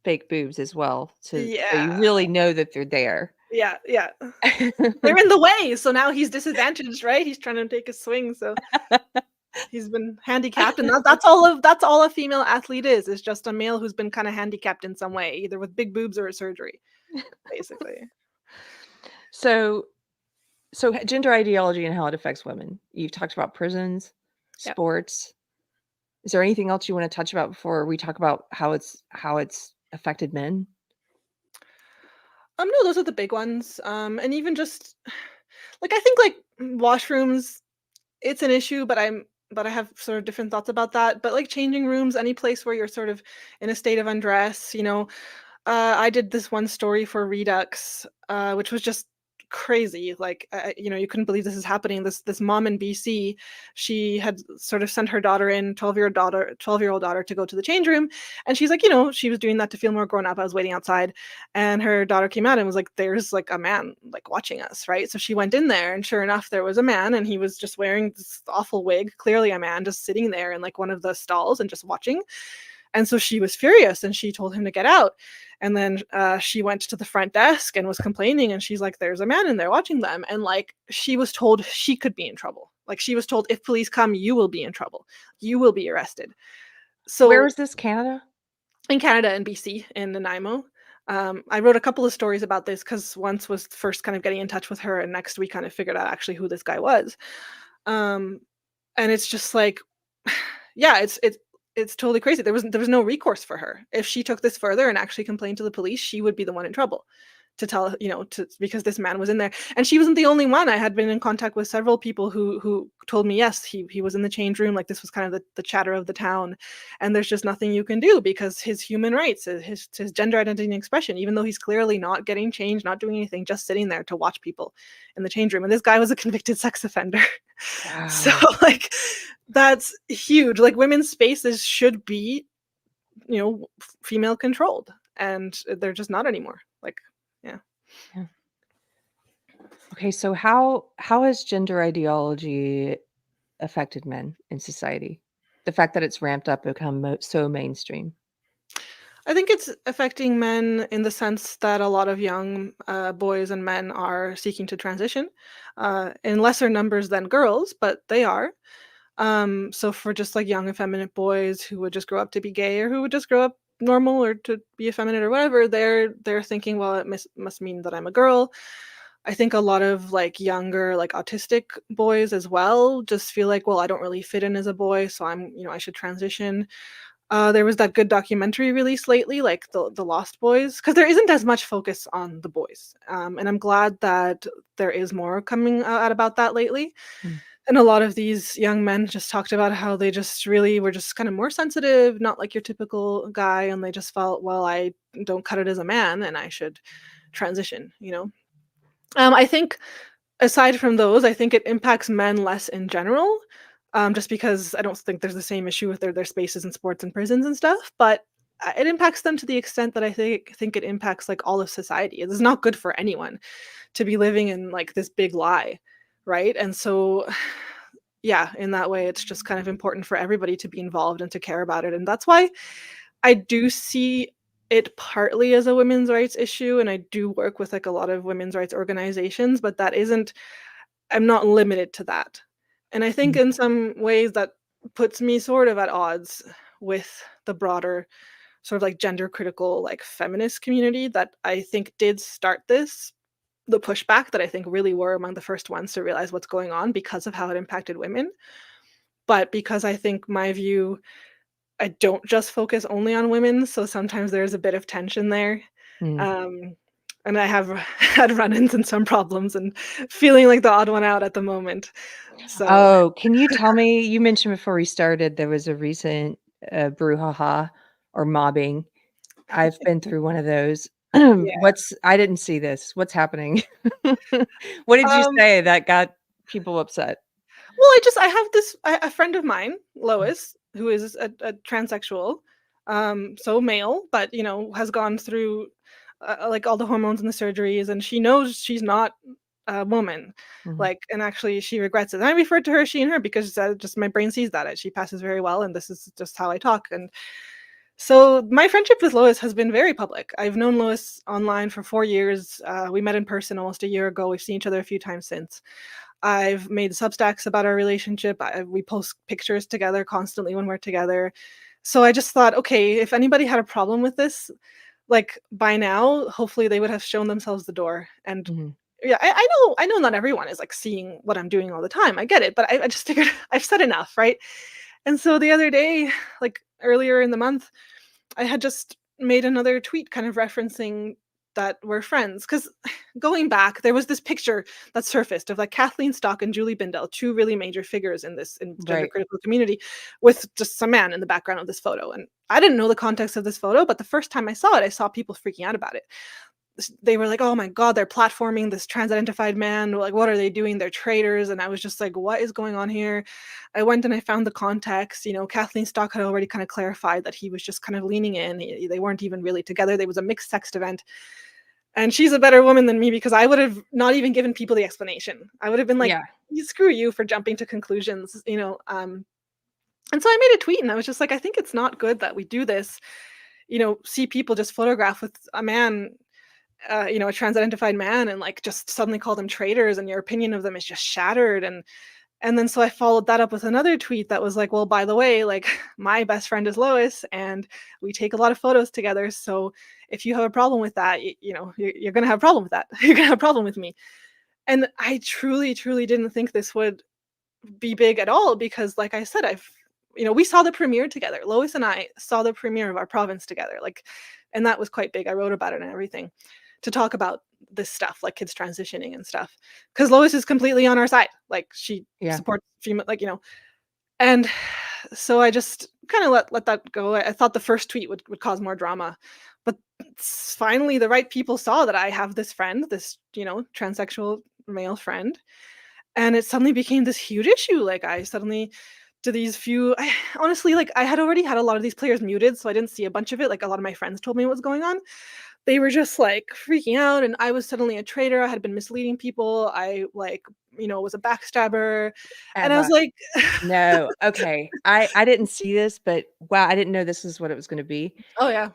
Speaker 1: fake boobs as well so you
Speaker 2: Yeah.
Speaker 1: really know that they're there.
Speaker 2: Yeah, yeah. They're in the way, so now he's disadvantaged, right? He's trying to take a swing, so he's been handicapped, and that's all a female athlete is just a male who's been kinda handicapped in some way, either with big boobs or a surgery, basically.
Speaker 1: So gender ideology and how it affects women. You've talked about prisons,
Speaker 2: Yep.
Speaker 1: sports. Is there anything else you wanna touch about before we talk about how it's affected men?
Speaker 2: No, those are the big ones, and even just like, I think, like, washrooms, it's an issue, but I have sort of different thoughts about that, but, like, changing rooms, any place where you're sort of in a state of undress, I did this one story for Reduxx, which was just crazy. Like, you couldn't believe this is happening. This mom in BC, she had sort of sent her daughter in, 12-year-old daughter, to go to the change room, and she's like, she was doing that to feel more grown up. I was waiting outside, and her daughter came out and was like, "There's like a man like watching us, right?" So she went in there, and sure enough, there was a man, and he was just wearing this awful wig, clearly a man, just sitting there in like one of the stalls and just watching. And so she was furious and she told him to get out. And then she went to the front desk and was complaining. And she's like, "There's a man in there watching them." And like, she was told she could be in trouble. Like, she was told, "If police come, you will be in trouble. You will be arrested."
Speaker 1: Where
Speaker 2: So
Speaker 1: was this, Canada?
Speaker 2: in Canada and BC, in Nanaimo, I wrote a couple of stories about this because once was first kind of getting in touch with her. And next we kind of figured out actually who this guy was. Um, and it's just like, yeah, it's totally crazy. There was no recourse for her. If she took this further and actually complained to the police, she would be the one in trouble to tell, because this man was in there. And she wasn't the only one. I had been in contact with several people who told me, yes, he was in the change room. Like, this was kind of the chatter of the town. And there's just nothing you can do because his human rights, his gender identity and expression, even though he's clearly not getting changed, not doing anything, just sitting there to watch people in the change room. And this guy was a convicted sex offender.
Speaker 1: Wow.
Speaker 2: So like, that's huge. Like, women's spaces should be, female controlled, and they're just not anymore. Like, yeah.
Speaker 1: Okay, so how has gender ideology affected men in society? The fact that it's ramped up, become so mainstream.
Speaker 2: I think it's affecting men in the sense that a lot of young boys and men are seeking to transition in lesser numbers than girls, but they are. So for just like young effeminate boys who would just grow up to be gay, or who would just grow up normal or to be effeminate or whatever, they're thinking, well, it must mean that I'm a girl. I think a lot of like younger, like autistic boys as well just feel like, well, I don't really fit in as a boy, so I should transition. There was that good documentary released lately, like the Lost Boys, because there isn't as much focus on the boys, and I'm glad that there is more coming out about that lately.
Speaker 1: Mm.
Speaker 2: And a lot of these young men just talked about how they just really were just kind of more sensitive, not like your typical guy, and they just felt, well, I don't cut it as a man, and I should transition. I think aside from those, I think it impacts men less in general, just because I don't think there's the same issue with their spaces in sports and prisons and stuff. But it impacts them to the extent that I think it impacts like all of society. It is not good for anyone to be living in like this big lie, right? And so, yeah, in that way, it's just kind of important for everybody to be involved and to care about it. And that's why I do see it partly as a women's rights issue, and I do work with like a lot of women's rights organizations, but I'm not limited to that. And I think in some ways that puts me sort of at odds with the broader sort of like gender critical like feminist community that I think did start the pushback that I think really were among the first ones to realize what's going on because of how it impacted women. But because I think my view, I don't just focus only on women, so sometimes there's a bit of tension there. Um, and I have had run-ins and some problems and feeling like the odd one out at the moment. So
Speaker 1: Oh, can you tell me, you mentioned before we started there was a recent brouhaha or mobbing. I've been through one of those.
Speaker 2: yeah.
Speaker 1: I didn't see this. What's happening? What did you
Speaker 2: Um,
Speaker 1: say that got people upset?
Speaker 2: well, I have a friend of mine, Lois, who is a transsexual, so male, but has gone through like all the hormones and the surgeries, and she knows she's not a woman.
Speaker 1: Mhm.
Speaker 2: Like, and actually, she regrets it. And I referred to her, she and her, because just my brain sees that she passes very well, and this is just how I talk. And so my friendship with Lois has been very public. I've known Lois online for 4 years. We met in person almost a year ago. We've seen each other a few times since. I've made Substacks about our relationship. We post pictures together constantly when we're together. So I just thought, okay, if anybody had a problem with this, like by now, hopefully they would have shown themselves the door. And
Speaker 1: Mhm.
Speaker 2: yeah, I know not everyone is like seeing what I'm doing all the time. I get it, but I just figured I've said enough, right? And so the other day, like earlier in the month, I had just made another tweet kind of referencing that we're friends. Because going back, there was this picture that surfaced of like Kathleen Stock and Julie Bindel, two really major figures in gender
Speaker 1: Right.
Speaker 2: critical community, with just some man in the background of this photo. And I didn't know the context of this photo, but the first time I saw it, I saw people freaking out about it. They were like, "Oh my god, they're platforming this trans-identified man. Like, what are they doing? They're traitors." And I was just like, "What is going on here?" I went and I found the context. Kathleen Stock had already kind of clarified that he was just kind of leaning in. They weren't even really together. There was a mixed sex event. And she's a better woman than me because I would have not even given people the explanation. I would have been like,
Speaker 1: Yeah.
Speaker 2: Screw you for jumping to conclusions. And so I made a tweet and I was just like, I think it's not good that we do this. See people just photograph with a man, a trans-identified man, and like just suddenly call them traitors, and your opinion of them is just shattered. And then so I followed that up with another tweet that was like, well, by the way, like my best friend is Lois, and we take a lot of photos together. So if you have a problem with that, you're gonna have a problem with that. You're gonna have a problem with me. And I truly, truly didn't think this would be big at all because, like I said, we saw the premiere together. Lois and I saw the premiere of our province together. Like, and that was quite big. I wrote about it and everything to talk about this stuff, like kids transitioning and stuff. Because Lois is completely on our side. Like, she
Speaker 1: Yeah.
Speaker 2: supports female, and so I just kind of let that go. I thought the first tweet would cause more drama, but finally the right people saw that I have this friend, this transsexual male friend, and it suddenly became this huge issue. Like, I suddenly to these few honestly, like, I had already had a lot of these players muted, so I didn't see a bunch of it. Like, a lot of my friends told me what was going on. They were just like freaking out, and I was suddenly a traitor. I had been misleading people. I was a backstabber. And I was
Speaker 1: Eva.
Speaker 2: like,
Speaker 1: No. Okay. I didn't see this, but wow, I didn't know this is what it was going to be.
Speaker 2: oh yeah,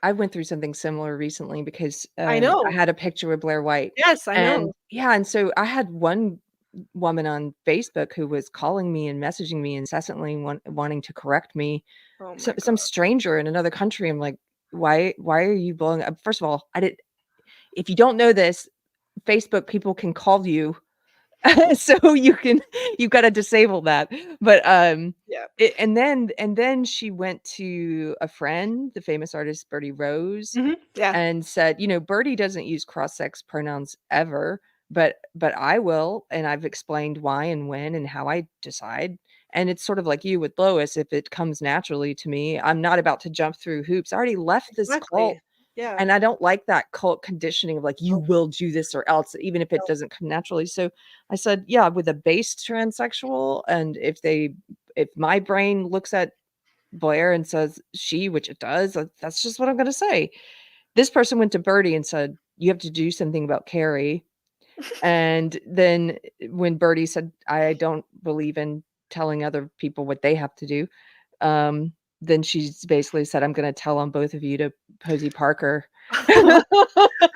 Speaker 1: I went through something similar recently because
Speaker 2: I
Speaker 1: I
Speaker 2: know.
Speaker 1: had a picture with Blair White.
Speaker 2: Yes, I
Speaker 1: And
Speaker 2: know.
Speaker 1: yeah, and so I had one woman on Facebook who was calling me and messaging me incessantly wanting to correct me.
Speaker 2: Oh
Speaker 1: So,
Speaker 2: my
Speaker 1: some
Speaker 2: god.
Speaker 1: stranger in another country. I'm like, why are you blowing up? First of all, if you don't know this, Facebook people can call you. So you've got to disable that. But
Speaker 2: Yeah.
Speaker 1: and then she went to a friend, the famous artist Bertie Rose,
Speaker 2: Yeah.
Speaker 1: and said, Bertie doesn't use cross-sex pronouns ever, but I will, and I've explained why and when and how I decide. And it's sort of like you with Lois, if it comes naturally to me, I'm not about to jump through hoops. I already left this cult.
Speaker 2: Exactly. Yeah.
Speaker 1: And I don't like that cult conditioning of like, you will do this or else, even if it doesn't come naturally. So I said, yeah, with a base transsexual, and if my brain looks at Blair and says she, which it does, that's just what I'm going to say. This person went to Bertie and said, you have to do something about Keri. And then when Bertie said, I don't believe in telling other people what they have to do, then she's basically said, I'm going to tell on both of you to Posey Parker.
Speaker 2: I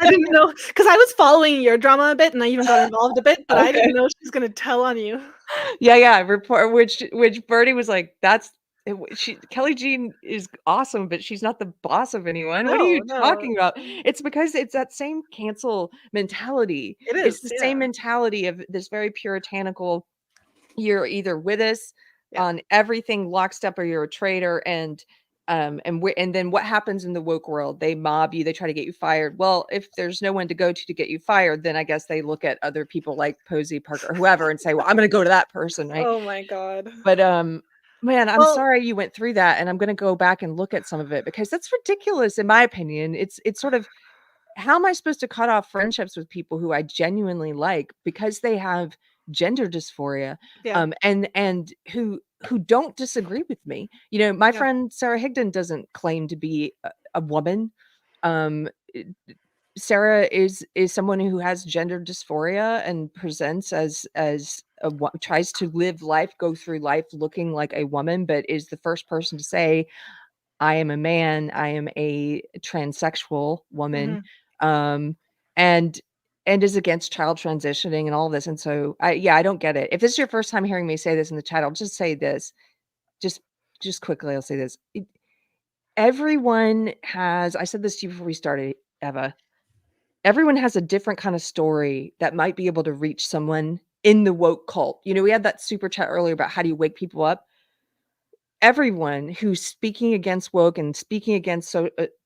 Speaker 2: didn't know, because I was following your drama a bit, and I even got involved a bit, but I didn't know she was going to tell on you.
Speaker 1: Yeah. Report, which Birdie was like, Kelly Jean is awesome, but she's not the boss of anyone. What are you talking about? It's because it's that same cancel mentality. It's the same mentality of this very puritanical, you're either with us on everything lockstep or you're a traitor, and then what happens in the woke world? They mob you, they try to get you fired. Well, if there's no one to go to get you fired, then I guess they look at other people like Posey Parker or whoever and say, well, I'm going to go to that person, right?
Speaker 2: Oh my God.
Speaker 1: But man, I'm sorry you went through that, and I'm going to go back and look at some of it, because that's ridiculous in my opinion. It's sort of, how am I supposed to cut off friendships with people who I genuinely like because they have gender dysphoria, and who don't disagree with me? You know, my friend Sarah Higdon doesn't claim to be a woman. Sarah is someone who has gender dysphoria and presents as tries to live life, go through life looking like a woman, but is the first person to say, I am a man, I am a transsexual woman, and is against child transitioning and all this. And so I don't get it. If this is your first time hearing me say this in the chat, I'll just say this, just quickly, I'll say this. Everyone has, I said this to you before we started, Eva, everyone has a different kind of story that might be able to reach someone in the woke cult. You know, we had that super chat earlier about how do you wake people up. Everyone who's speaking against woke and speaking against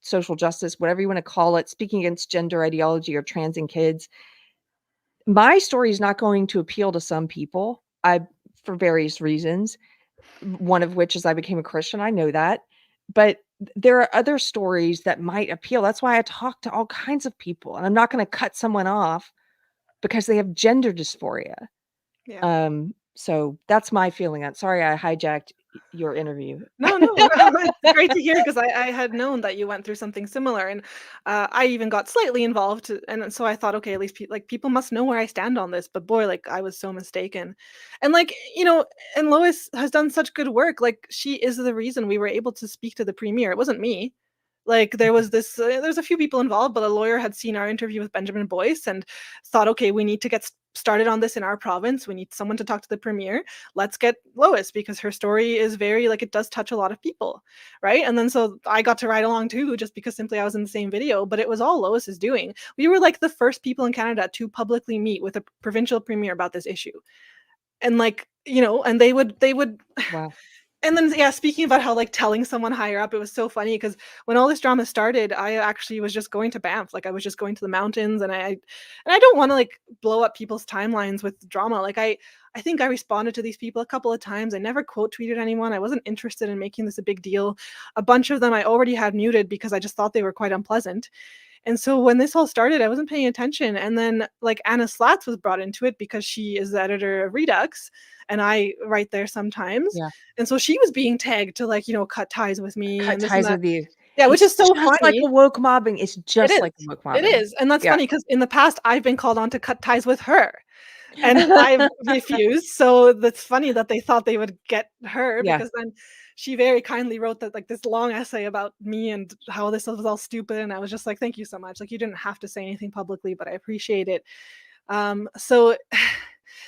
Speaker 1: social justice, whatever you want to call it, speaking against gender ideology or trans and kids, my story is not going to appeal to some people, for various reasons. One of which is I became a Christian. I know that. But there are other stories that might appeal. That's why I talk to all kinds of people, and I'm not going to cut someone off because they have gender dysphoria. So that's my feeling. I'm sorry I hijacked your interview.
Speaker 2: No, it's great to hear, because I had known that you went through something similar, and I even got slightly involved, and so I thought, okay, at least people must know where I stand on this. But boy, like, I was so mistaken. And like, you know, and Lois has done such good work. Like, she is the reason we were able to speak to the premier. It wasn't me. Like, there was this, there's a few people involved, but a lawyer had seen our interview with Benjamin Boyce and thought, okay, we need to get started on this in our province. We need someone to talk to the premier. Let's get Lois, because her story is very, like, it does touch a lot of people, right? And then so I got to ride along too, just because simply I was in the same video, but it was all Lois is doing. We were like the first people in Canada to publicly meet with a provincial premier about this issue. And like, you know, and they would
Speaker 1: Wow.
Speaker 2: And then, speaking about how, like, telling someone higher up, it was so funny, because when all this drama started, I actually was just going to Banff. Like, I was just going to the mountains, and I don't want to, like, blow up people's timelines with drama. Like, I think I responded to these people a couple of times. I never quote tweeted anyone. I wasn't interested in making this a big deal. A bunch of them I already had muted because I just thought they were quite unpleasant. And so when this all started, I wasn't paying attention. And then, like, Anna Slatz was brought into it because she is the editor of Reduxx, and I write there sometimes. Yeah. And so she was being tagged to, like, you know, cut ties with me.
Speaker 1: Cut ties with you.
Speaker 2: Yeah, which is so funny.
Speaker 1: Like a woke mobbing. It's just like a woke mobbing.
Speaker 2: It is. And that's funny, because in the past, I've been called on to cut ties with her. And I've refused. So that's funny that they thought they would get her, because then she very kindly wrote that, like, this long essay about me and how this was all stupid. And I was just like, thank you so much. Like, you didn't have to say anything publicly, but I appreciate it. And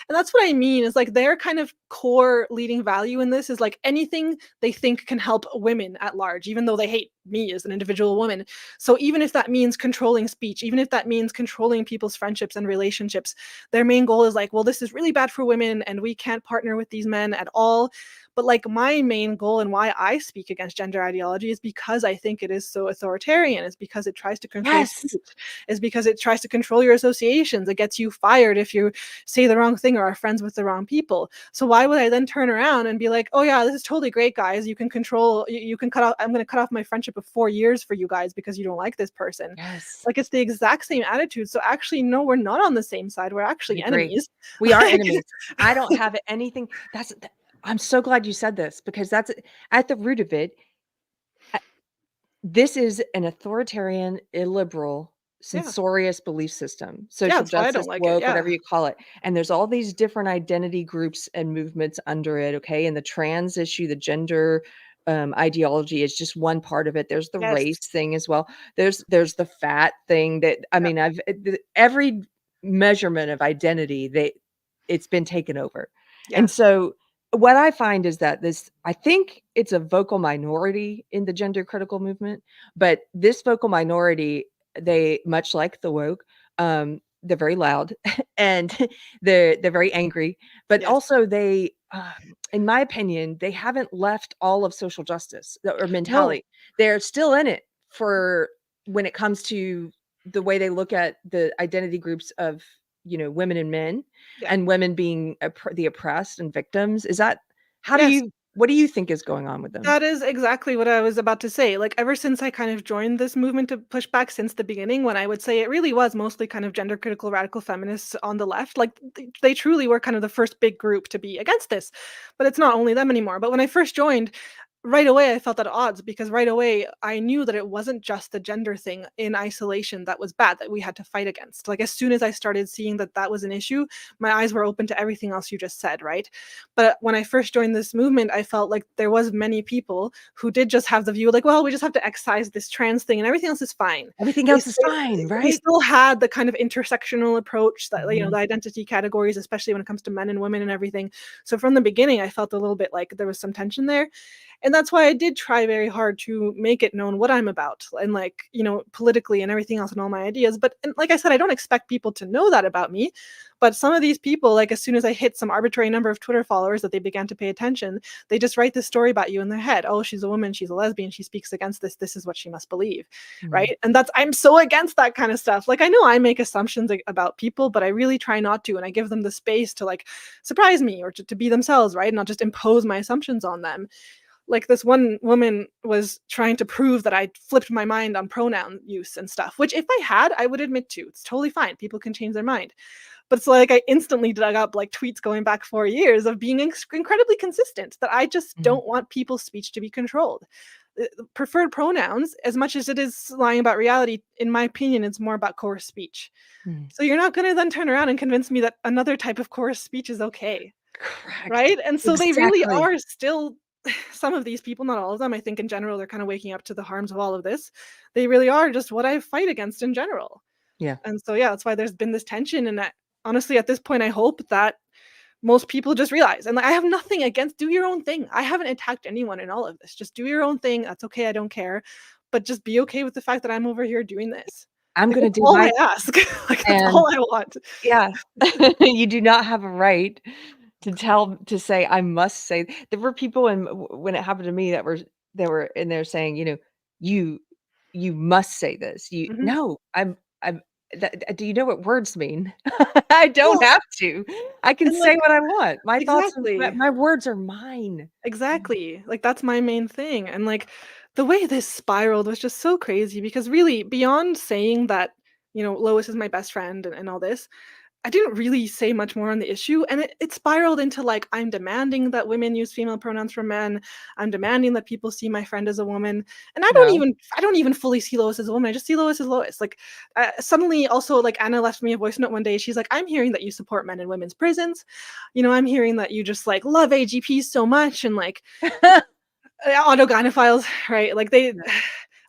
Speaker 2: that's what I mean, is like their kind of core leading value in this is like anything they think can help women at large, even though they hate me as an individual woman. So even if that means controlling speech, even if that means controlling people's friendships and relationships, their main goal is like, well, this is really bad for women and we can't partner with these men at all. But like my main goal and why I speak against gender ideology is because I think it is so authoritarian. It's because it tries to control speech. It's because it tries to control your associations. It gets you fired if you say the wrong thing or are friends with the wrong people. So why would I then turn around and be like, oh yeah, this is totally great, guys. You can control, you can cut off, I'm going to cut off my friendship of 4 years for you guys because you don't like this person. Like it's the exact same attitude. So actually, no, we're not on the same side. We're actually enemies.
Speaker 1: We are enemies. I don't have anything. I'm so glad you said this, because that's at the root of it. This is an authoritarian, illiberal, censorious belief system. Social justice, woke, whatever you call it. And there's all these different identity groups and movements under it. Okay. And the trans issue, the gender ideology is just one part of it. There's the
Speaker 2: Yes.
Speaker 1: race thing as well. There's the fat thing that, I mean, every measurement of identity, it's been taken over.
Speaker 2: Yeah.
Speaker 1: And so what I find is that I think it's a vocal minority in the gender critical movement, but this vocal minority, they, much like the woke, they're very loud and they're very angry, but
Speaker 2: Yes.
Speaker 1: also they, in my opinion, they haven't left all of social justice or mentality. They're still in it for when it comes to the way they look at the identity groups of, women and men,
Speaker 2: Yeah.
Speaker 1: and women being the oppressed and victims. Is that,
Speaker 2: Yes.
Speaker 1: what do you think is going on with them?
Speaker 2: That is exactly what I was about to say. Like, ever since I kind of joined this movement to push back since the beginning, when I would say it really was mostly kind of gender critical radical feminists on the left, like they truly were kind of the first big group to be against this. But it's not only them anymore. But when I first joined, right away I felt at odds, because right away I knew that it wasn't just the gender thing in isolation that was bad, that we had to fight against. Like, as soon as I started seeing that that was an issue, my eyes were open to everything else you just said, right? But when I first joined this movement, I felt like there was many people who did just have the view like, well, we just have to excise this trans thing and everything else is fine.
Speaker 1: Everything
Speaker 2: They
Speaker 1: else is
Speaker 2: still-
Speaker 1: fine,
Speaker 2: They
Speaker 1: right?
Speaker 2: still had the kind of intersectional approach that,
Speaker 1: Mhm.
Speaker 2: the identity categories, especially when it comes to men and women and everything. So from the beginning, I felt a little bit like there was some tension there. And that's why I did try very hard to make it known what I'm about, and like, politically and everything else and all my ideas. But and like I said, I don't expect people to know that about me. But some of these people, like, as soon as I hit some arbitrary number of Twitter followers that they began to pay attention, they just write this story about you in their head. Oh, she's a woman, she's a lesbian, she speaks against this. This is what she must believe.
Speaker 1: Mhm.
Speaker 2: Right. And I'm so against that kind of stuff. Like, I know I make assumptions about people, but I really try not to. And I give them the space to like surprise me or to be themselves, right? Not just impose my assumptions on them. Like, this one woman was trying to prove that I flipped my mind on pronoun use and stuff, which if I had, I would admit to. It's totally fine. People can change their mind. But it's like I instantly dug up like tweets going back 4 years of being incredibly consistent that I just
Speaker 1: Mhm.
Speaker 2: don't want people's speech to be controlled. Preferred pronouns, as much as it is lying about reality, in my opinion, it's more about coerced speech.
Speaker 1: Mhm.
Speaker 2: So you're not going to then turn around and convince me that another type of coerced speech is okay.
Speaker 1: Correct.
Speaker 2: Right? And so they really
Speaker 1: Exactly.
Speaker 2: are still some of these people, not all of them, I think in general, they're kind of waking up to the harms of all of this. They really are just what I fight against in general.
Speaker 1: Yeah.
Speaker 2: And so, yeah, that's why there's been this tension. And honestly, at this point, I hope that most people just realize, and like, I have nothing against, do your own thing. I haven't attacked anyone in all of this. Just do your own thing. That's okay. I don't care. But just be okay with the fact that I'm over here doing this.
Speaker 1: I'm
Speaker 2: Like,
Speaker 1: gonna
Speaker 2: that's
Speaker 1: do
Speaker 2: all
Speaker 1: my
Speaker 2: I ask. Like, that's
Speaker 1: and
Speaker 2: all I want.
Speaker 1: yeah. You do not have a right to say, "I must say." There were people when it happened to me that were in there saying, "You you must say this."
Speaker 2: Mhm.
Speaker 1: No, I'm do you know what words mean? I don't
Speaker 2: Well,
Speaker 1: have to. I can
Speaker 2: and
Speaker 1: say
Speaker 2: like,
Speaker 1: what I want. My thoughts and
Speaker 2: exactly.
Speaker 1: my words are mine.
Speaker 2: Exactly. Like, that's my main thing. And like the way this spiraled was just so crazy, because really, beyond saying that, Lois is my best friend and all this, I didn't really say much more on the issue. And it spiraled into like, I'm demanding that women use female pronouns for men. I'm demanding that people see my friend as a woman. And
Speaker 1: No.
Speaker 2: I don't even fully see Lois as a woman. I just see Lois as Lois. Like, suddenly also, like, Anna left me a voice note one day. She's like, I'm hearing that you support men in women's prisons. I'm hearing that you just like love AGPs so much. And like, autogynephiles, right? Like, they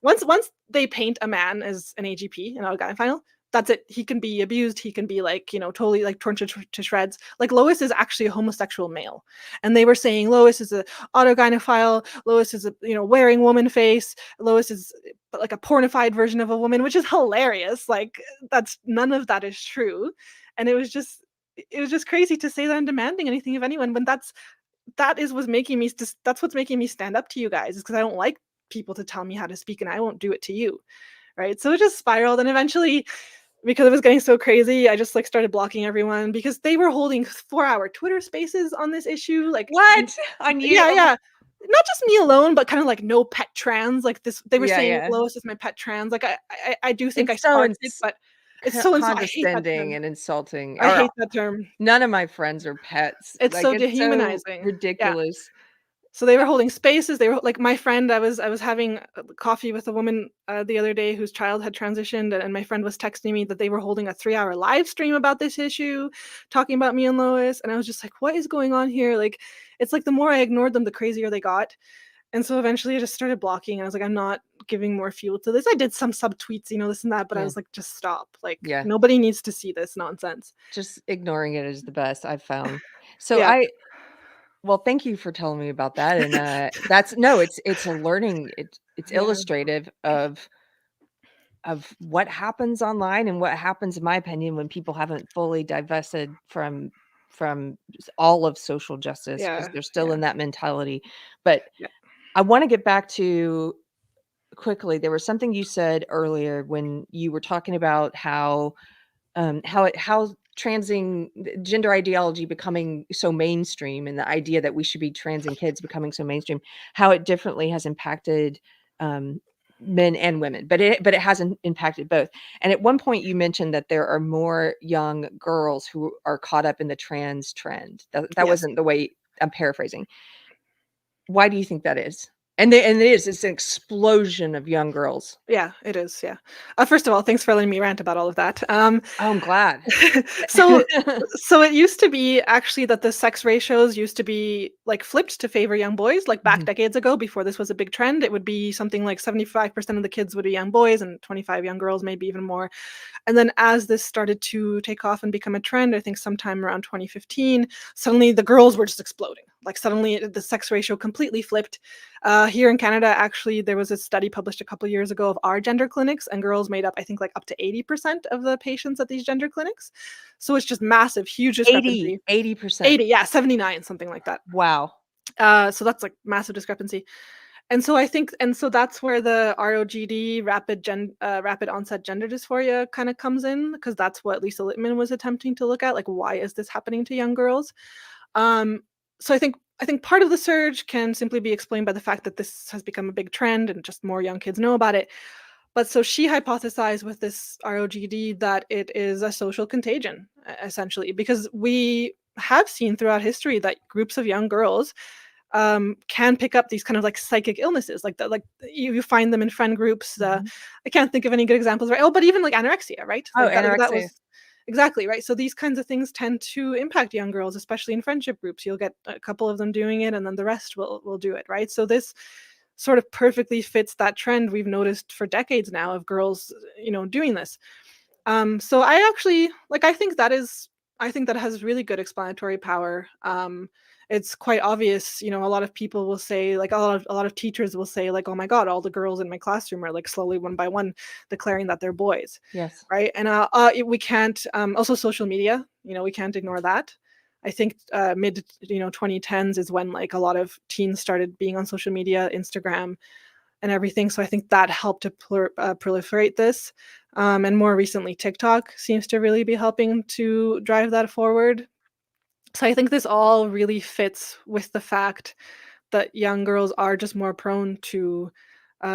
Speaker 2: once they paint a man as an AGP, an autogynephile, that's it. He can be abused. He can be like, totally like torn to shreds. Like, Lois is actually a homosexual male, and they were saying Lois is a autogynephile. Lois is a wearing woman face. Lois is like a pornified version of a woman, which is hilarious. Like, that's none of that is true, and it was just crazy to say that I'm demanding anything of anyone when what's making me that's what's making me stand up to you guys, is because I don't like people to tell me how to speak, and I won't do it to you, right? So it just spiraled, and eventually, because it was getting so crazy, I just like started blocking everyone, because they were holding 4-hour Twitter spaces on this issue. Like,
Speaker 1: What? On you?
Speaker 2: yeah, not just me alone, but kind of like no pet trans. Like, this, they were
Speaker 1: Yeah,
Speaker 2: saying
Speaker 1: yeah.
Speaker 2: Lois is my pet trans. Like, I do think I
Speaker 1: It's so
Speaker 2: sparked it, but it's so I hate that
Speaker 1: condescending
Speaker 2: term.
Speaker 1: and insulting.
Speaker 2: I hate that term.
Speaker 1: None of my friends are pets.
Speaker 2: It's
Speaker 1: Like,
Speaker 2: so
Speaker 1: it's so
Speaker 2: dehumanizing. Yeah.
Speaker 1: ridiculous.
Speaker 2: So they were holding spaces. They were like, my friend. I was having coffee with a woman the other day whose child had transitioned, and my friend was texting me that they were holding a 3-hour live stream about this issue, talking about me and Lois. And I was just like, what is going on here? Like, it's like the more I ignored them, the crazier they got. And so eventually I just started blocking. I was like, I'm not giving more fuel to this. I did some subtweets, this and that, but I was like, just stop. Like, nobody needs to see this nonsense.
Speaker 1: Just ignoring it is the best I've found. So
Speaker 2: Yeah.
Speaker 1: well, thank you for telling me about that. And it's a learning. It's illustrative of what happens online and what happens, in my opinion, when people haven't fully divested from all of social justice, because they're still in that mentality. But I want to get back to quickly. There was something you said earlier when you were talking about how transing gender ideology becoming so mainstream, and the idea that we should be transing kids becoming so mainstream, how it differently has impacted men and women, but it hasn't impacted both. And at one point you mentioned that there are more young girls who are caught up in the trans trend. That wasn't the way, I'm paraphrasing. Why do you think that is? And it's an explosion of young girls.
Speaker 2: Yeah, it is. Yeah. First of all, thanks for letting me rant about all of that.
Speaker 1: I'm glad.
Speaker 2: So it used to be actually that the sex ratios used to be like flipped to favor young boys, like back decades ago, before this was a big trend. It would be something like 75% of the kids would be young boys and 25 young girls, maybe even more. And then as this started to take off and become a trend, I think sometime around 2015, suddenly the girls were just exploding. Like suddenly the sex ratio completely flipped. Here in Canada, actually, there was a study published a couple years ago of our gender clinics, and girls made up, I think, like up to 80% of the patients at these gender clinics. So it's just massive, huge discrepancy.
Speaker 1: 80%.
Speaker 2: 80, yeah, 79, something like that.
Speaker 1: Wow.
Speaker 2: So that's like massive discrepancy. And so I think, and so that's where the ROGD, rapid onset gender dysphoria, kind of comes in, because that's what Lisa Littman was attempting to look at, like, why is this happening to young girls? So I think part of the surge can simply be explained by the fact that this has become a big trend and just more young kids know about it. But so she hypothesized with this ROGD that it is a social contagion, essentially, because we have seen throughout history that groups of young girls can pick up these kind of like psychic illnesses, like that, like you find them in friend groups. I can't think of any good examples, right? Oh, but even like anorexia, right?
Speaker 1: Oh,
Speaker 2: Like
Speaker 1: anorexia.
Speaker 2: that was exactly right. So these kinds of things tend to impact young girls, especially in friendship groups. You'll get a couple of them doing it, and then the rest will do it, right? So this sort of perfectly fits that trend we've noticed for decades now of girls, doing this. So I actually I think that has really good explanatory power. It's quite obvious, a lot of people will say, like a lot of teachers will say, like, oh my God, all the girls in my classroom are like slowly one by one declaring that they're boys.
Speaker 1: Yes.
Speaker 2: Right. And we can't also social media, we can't ignore that. I think mid 2010s is when like a lot of teens started being on social media, Instagram and everything. So I think that helped to proliferate this. And more recently, TikTok seems to really be helping to drive that forward. So I think this all really fits with the fact that young girls are just more prone to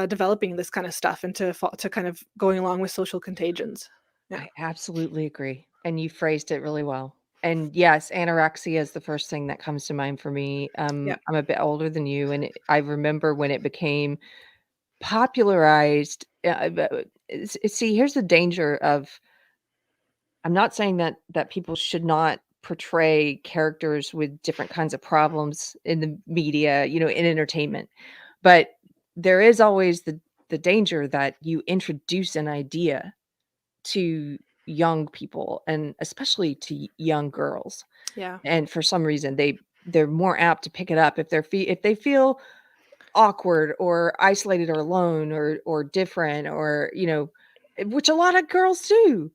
Speaker 2: developing this kind of stuff and to kind of going along with social contagions. Yeah.
Speaker 1: I absolutely agree. And you phrased it really well. And yes, anorexia is the first thing that comes to mind for me.
Speaker 2: Yeah.
Speaker 1: I'm a bit older than you, and I remember when it became popularized. See, here's the danger of, I'm not saying that people should not portray characters with different kinds of problems in the media, in entertainment. But there is always the danger that you introduce an idea to young people, and especially to young girls.
Speaker 2: Yeah.
Speaker 1: And for some reason they're more apt to pick it up if they feel awkward or isolated or alone or different, or which a lot of girls do.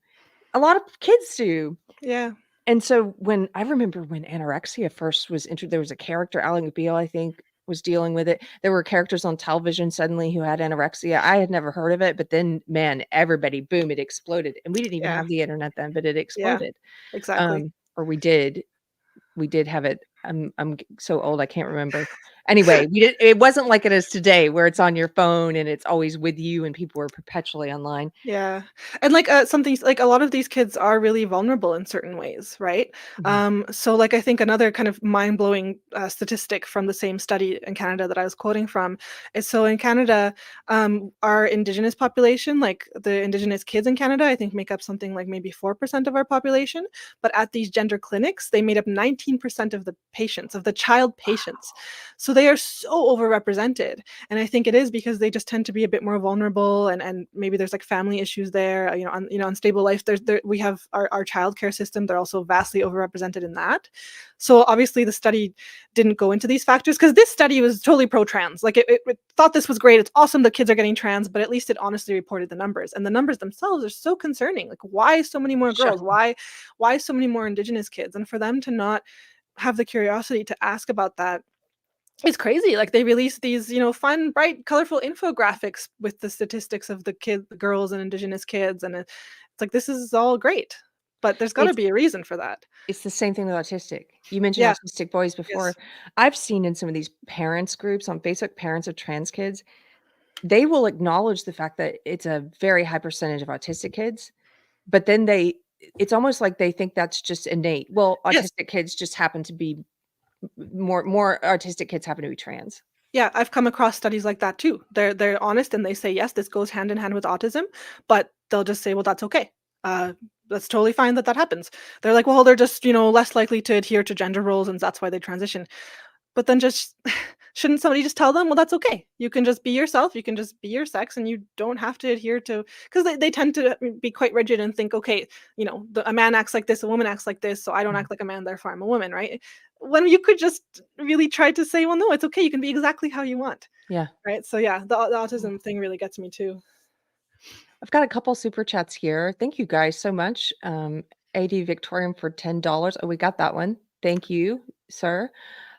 Speaker 1: A lot of kids do.
Speaker 2: Yeah.
Speaker 1: And so I remember when anorexia first was there was a character, Ally McBeal, I think, was dealing with it. There were characters on television suddenly who had anorexia. I had never heard of it, but then, man, everybody, boom, it exploded. And we didn't even have the internet then, but it exploded.
Speaker 2: Exactly.
Speaker 1: Or we did have it. I'm so old, I can't remember. Anyway, it wasn't like it is today, where it's on your phone and it's always with you and people are perpetually online.
Speaker 2: Yeah. And like something like a lot of these kids are really vulnerable in certain ways, right? So like I think another kind of mind-blowing statistic from the same study in Canada that I was quoting from is, so in Canada, our Indigenous population, like the Indigenous kids in Canada, I think make up something like maybe 4% of our population, but at these gender clinics, they made up 19% of the patients, of the child patients. So they are so overrepresented. And I think it is because they just tend to be a bit more vulnerable, and maybe there's like family issues there, unstable life. We have our childcare system. They're also vastly overrepresented in that. So obviously the study didn't go into these factors, because this study was totally pro-trans. Like it thought this was great. It's awesome that kids are getting trans, but at least it honestly reported the numbers. And the numbers themselves are so concerning. Like, why so many more girls? Why so many more Indigenous kids? And for them to not have the curiosity to ask about that, it's crazy. Like, they release these, fun, bright, colorful infographics with the statistics of the girls and Indigenous kids. And it's like, this is all great, but there's got to be a reason for that.
Speaker 1: It's the same thing with autistic. You mentioned
Speaker 2: Yeah.
Speaker 1: autistic boys before.
Speaker 2: Yes.
Speaker 1: I've seen in some of these parents groups on Facebook, parents of trans kids, they will acknowledge the fact that it's a very high percentage of autistic kids, but then it's almost like they think that's just innate. Well,
Speaker 2: Yes.
Speaker 1: autistic kids just happen to be more autistic kids happen to be trans.
Speaker 2: Yeah, I've come across studies like that too. They're honest and they say, yes, this goes hand in hand with autism, but they'll just say, well, that's okay. That's totally fine that happens. They're like, well, they're just, less likely to adhere to gender roles, and that's why they transition. But then shouldn't somebody just tell them, well, that's okay. You can just be yourself. You can just be your sex, and you don't have to adhere to, because they tend to be quite rigid and think, okay, a man acts like this, a woman acts like this, so I don't act like a man, therefore I'm a woman, right? When you could just really try to say, well, no, it's okay. You can be exactly how you want.
Speaker 1: Yeah.
Speaker 2: Right. So yeah, the autism thing really gets me too.
Speaker 1: I've got a couple super chats here. Thank you guys so much. AD Victorian for $10. Oh, we got that one. Thank you, sir.